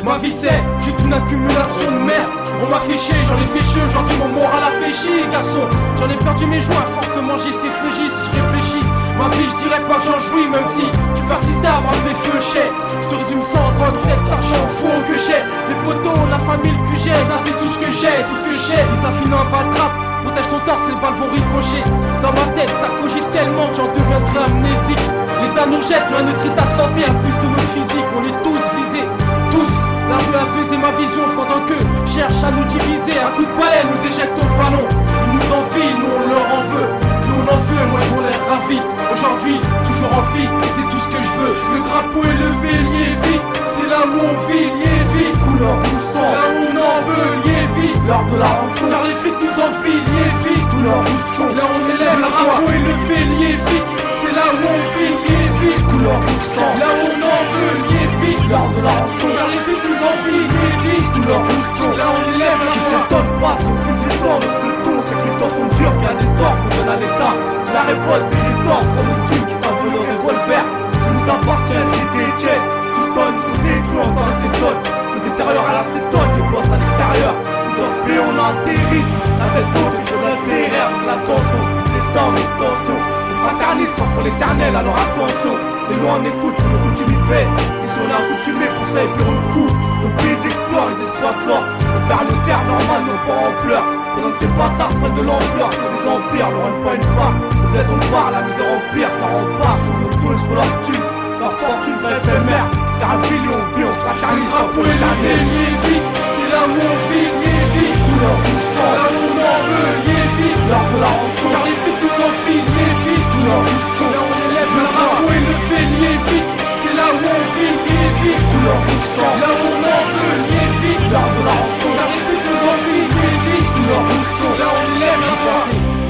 Ma vie c'est juste une accumulation de merde. On m'a fait chier, j'en ai fait chier. Aujourd'hui mon moral a fait chier, garçon. J'en ai perdu mes joies, à force de manger ces frigis. Si je réfléchis, ma vie je dirais pas que j'en jouis. Même si tu persistes à avoir des feux chais. Je te résume ça en drogue, sexe, argent, faux que j'ai. Les potos, la famille, le QG, ça c'est tout ce que j'ai, tout ce que j'ai. Si ça finit en balle trappe, protège ton torse, les balles vont ricocher. Dans ma tête ça cogite tellement que j'en deviendrai amnésique. L'État nous jette, mais notre état de santé a plus de notre physique. On est tous visés, tous. La rue a baisé ma vision pendant que cherche à nous diviser. Un coup de balai nous éjecte au ballon. Ils nous envient, nous on leur en veut. Plus on en veut, moins ils ont l'air ravis. Aujourd'hui, toujours en vie, c'est tout ce que je veux. Le drapeau est levé, Liévi. C'est là où on vit, Liévi. Couleur rouge sang, là où on en veut, Liévi. L'heure de la rançon, car les flics nous envient, Liévi. Couleur rouge sang, là on élève la voix. Le drapeau est levé, Liévi. C'est là où on vit, Liévi. Couleur rouge sang, là où on en veut, Liévi. L'heure de la rançon, car les flics nous envient, Liévi. Couleur rouge sang, là on élève la voix. Qui s'étonne pas, c'est plus du temps. Le ton, c'est que les temps sont durs, qu'il y a des torts qu'on donne à l'État. C'est la révolte et les torts pour nos thunes qui t'envoient le revolver. Qui nous appartient, c'est des tiennes. Tous tonnes, ils sont détruits encore à ces tonnes. Le détériore à l'acétone, les postes à l'extérieur. Nous dans ce pays on a atterri. La tête haute et de l'intérieur. Donc la tension, fout les temps, nos tensions. On fraternise pas pour l'éternel, alors attention. Les lois en écoute, pour le coutume ils pèsent. Ils sont là accoutumés pour ça, ils pleurent le coup. Nos pays explorent, les exploitent l'or. On perd nos terres, normal, nos parents pleurent. Pendant que ces bâtards prennent de l'ampleur, sur des empires, leur rend pas une part. Au bled on part, la misère empire, ça rend pas. Sur nos tous pour leur thune. La fortune ça éphémère, car un million vit, on fraternise. Le drapeau est levé, Liévi. C'est là où on vit, Liévi. Couleur rouge sang, là où on en veut, Liévi. L'heure de la rançon, car les flics nous envient, Liévi. Couleur rouge sang, là où on élève le drapeau est levé, Liévi. C'est là où on vit, Liévi. Couleur rouge sang, là où on en veut, Liévi. L'heure de la rançon, car les flics nous envient, Liévi. Couleur rouge sang, là où on élève la voix.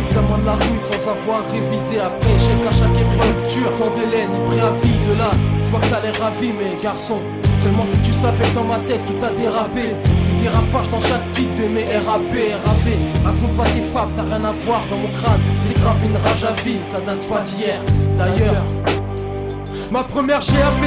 Examen de la rue sans avoir révisé. Après échec à chaque épreuve, rupture, sans délai, ni préavis. De là, je vois que t'as l'air ravi, mais garçon, seulement si tu savais que dans ma tête tout a dérapé. Du dérapage dans chaque titre de mes RAP, RAV. Raconte pas des fables, t'as rien à voir dans mon crâne. C'est grave une rage à vie, ça date pas d'hier. D'ailleurs, Ma première GAV,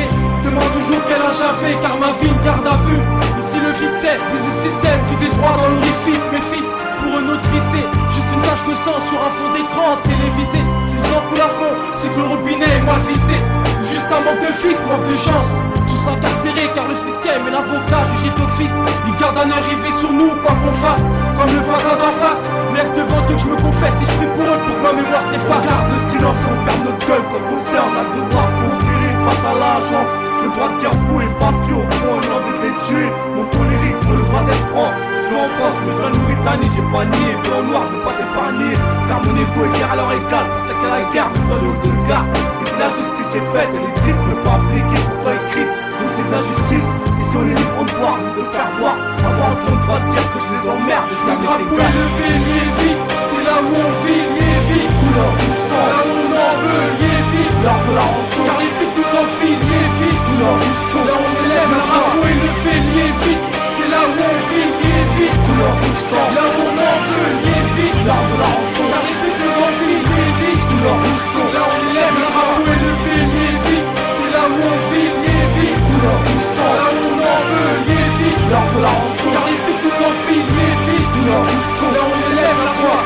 demande toujours quel âge j'avais, car ma vie une garde à vue. Ici le vice est, busy système, visé droit dans l'orifice. Mes fils, pour eux notre visée, juste une tache de sang sur un fond d'écran télévisé. S'ils en coulent à fond, c'est que le robinet est mal visé. Juste un manque de fils, manque de chance. Tous incarcérés car le système et l'avocat jugé d'office. Ils gardent un œil rivé sur nous, quoi qu'on fasse. Comme le voisin d'en face, mais devant eux que je me confesse. Et je prie pour eux pour que ma mémoire s'efface. Garde le silence, on ferme notre gueule quand on sert. On a le devoir coopérer face à l'argent. Le droit de dire vous et pas tuer au fond. J'ai envie de les tuer, mon ton lyrique pour le droit d'être franc. Je suis en France, mais je viens de Mauritanie. J'ai pas nié, mais en noir, je veux pas t'épargner. Car mon égo est guerre à leur égal. Pour ceux qui la guerre, mais pas le haut de le gars. Et si la justice est faite, elle est dite, mais pas appliquée, pourtant écrite. Donc c'est de la justice, et si on est libre de voir, de faire voir, avoir autant de droit de dire que je les emmerde. Le drapeau est levé, lié vite, c'est là où on vit, lié vite. Couleur rouge sang, là où on en veut, lié vite. L'heure de la rançon, car les flics nous enfilent, lié vite. Couleur rouge sang, là où on élève, le drapeau est levé, lié vite. C'est là où on vit, lié vite. Couleur rouge sang, là où on en veut, lié vite. L'heure de la rançon, car les flics nous enfilent, lié vite. Couleur rouge sang, là où on élève, le drapeau est levé, lié vite. C'est là où on vit, lié vite. Couleur rouge sang, là où on en veut, lié vite. L'heure de la rançon, car les flics nous enfilent, lié vite. Couleur rouge sang, là où on élève la foi.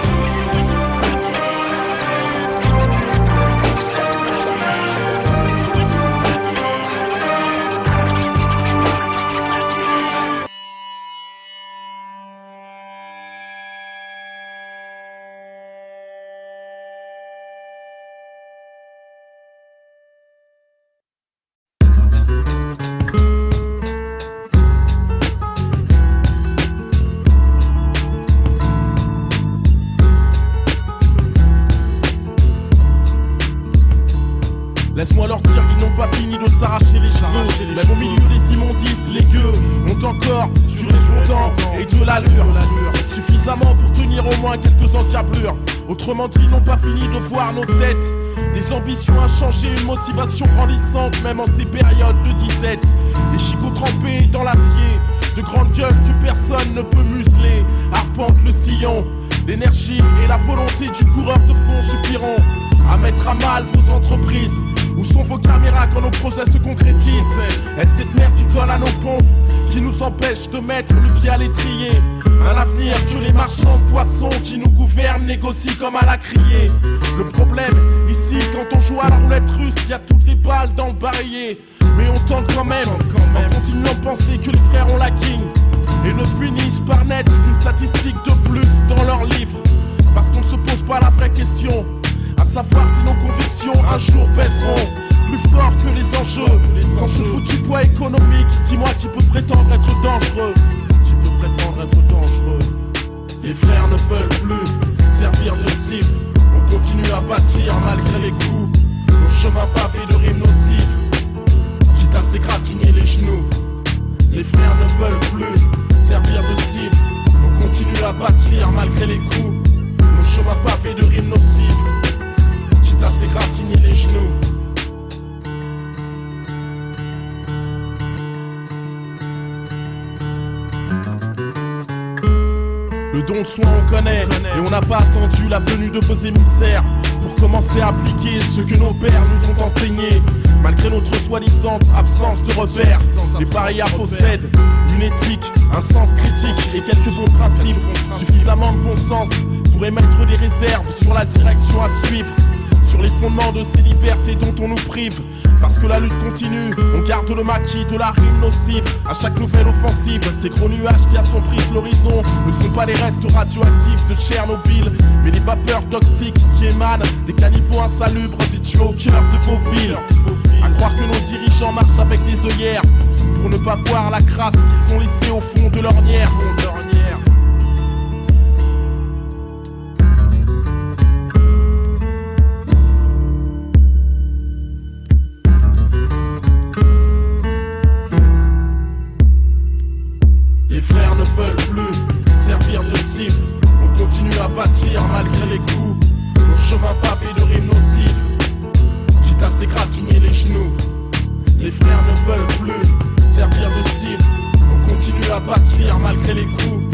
Laisse-moi leur dire qu'ils n'ont pas fini de s'arracher les cheveux. Même au milieu des immondices, les gueux ont encore duré longtemps et de l'allure. Suffisamment pour tenir au moins quelques encablures. Autrement dit, ils n'ont pas fini de voir nos têtes. Des ambitions à changer, une motivation grandissante, même en ces périodes de disette. Les chicots trempés dans l'acier, de grandes gueules que personne ne peut museler, arpentent le sillon. L'énergie et la volonté du coureur de fond suffiront à mettre à mal vos entreprises. Où sont vos caméras quand nos projets se concrétisent? Est-ce cette merde qui colle à nos pompes, qui nous empêche de mettre le pied à l'étrier? Un avenir que les marchands de poissons qui nous gouvernent négocient comme à la criée. Le problème ici, quand on joue à la roulette russe, y a toutes les balles dans le barillet. Mais on tente quand même, en continuant de penser que les frères ont la king. Et ne finissent par n'être qu'une statistique de plus dans leurs livres. Parce qu'on ne se pose pas la vraie question, à savoir si nos convictions un jour pèseront plus fort que les enjeux. Sans ce foutu poids économique, dis-moi qui peut prétendre être dangereux. Qui peut prétendre être dangereux? Les frères ne veulent plus servir de cible. On continue à bâtir malgré les coups. Nos chemins pavés de rimes nocives, quitte à s'égratigner les genoux. Les frères ne veulent plus servir de cible. On continue à bâtir malgré les coups. Nos chemins pavés de rimes nocives, quitte à s'égratigner les genoux. Le don de soin on connaît, et on n'a pas attendu la venue de vos émissaires pour commencer à appliquer ce que nos pères nous ont enseigné. Malgré notre soi-disant absence de repères, les parias possèdent une éthique, un sens critique et quelques bons principes, suffisamment de bon sens pour émettre des réserves sur la direction à suivre, sur les fondements de ces libertés dont on nous prive. Parce que la lutte continue, on garde le maquis de la rime nocive. À chaque nouvelle offensive, ces gros nuages qui assombrit l'horizon ne sont pas les restes radioactifs de Tchernobyl, mais les vapeurs toxiques qui émanent des caniveaux insalubres situés au cœur de vos villes. À croire que nos dirigeants marchent avec des œillères pour ne pas voir la crasse qu'ils ont laissée au fond de l'ornière. Les frères ne veulent plus servir de cible. On continue à bâtir malgré les coups. Nos chemins pavés de rimes nocives, quitte à s'égratigner les genoux. Les frères ne veulent plus servir de cible. On continue à bâtir malgré les coups.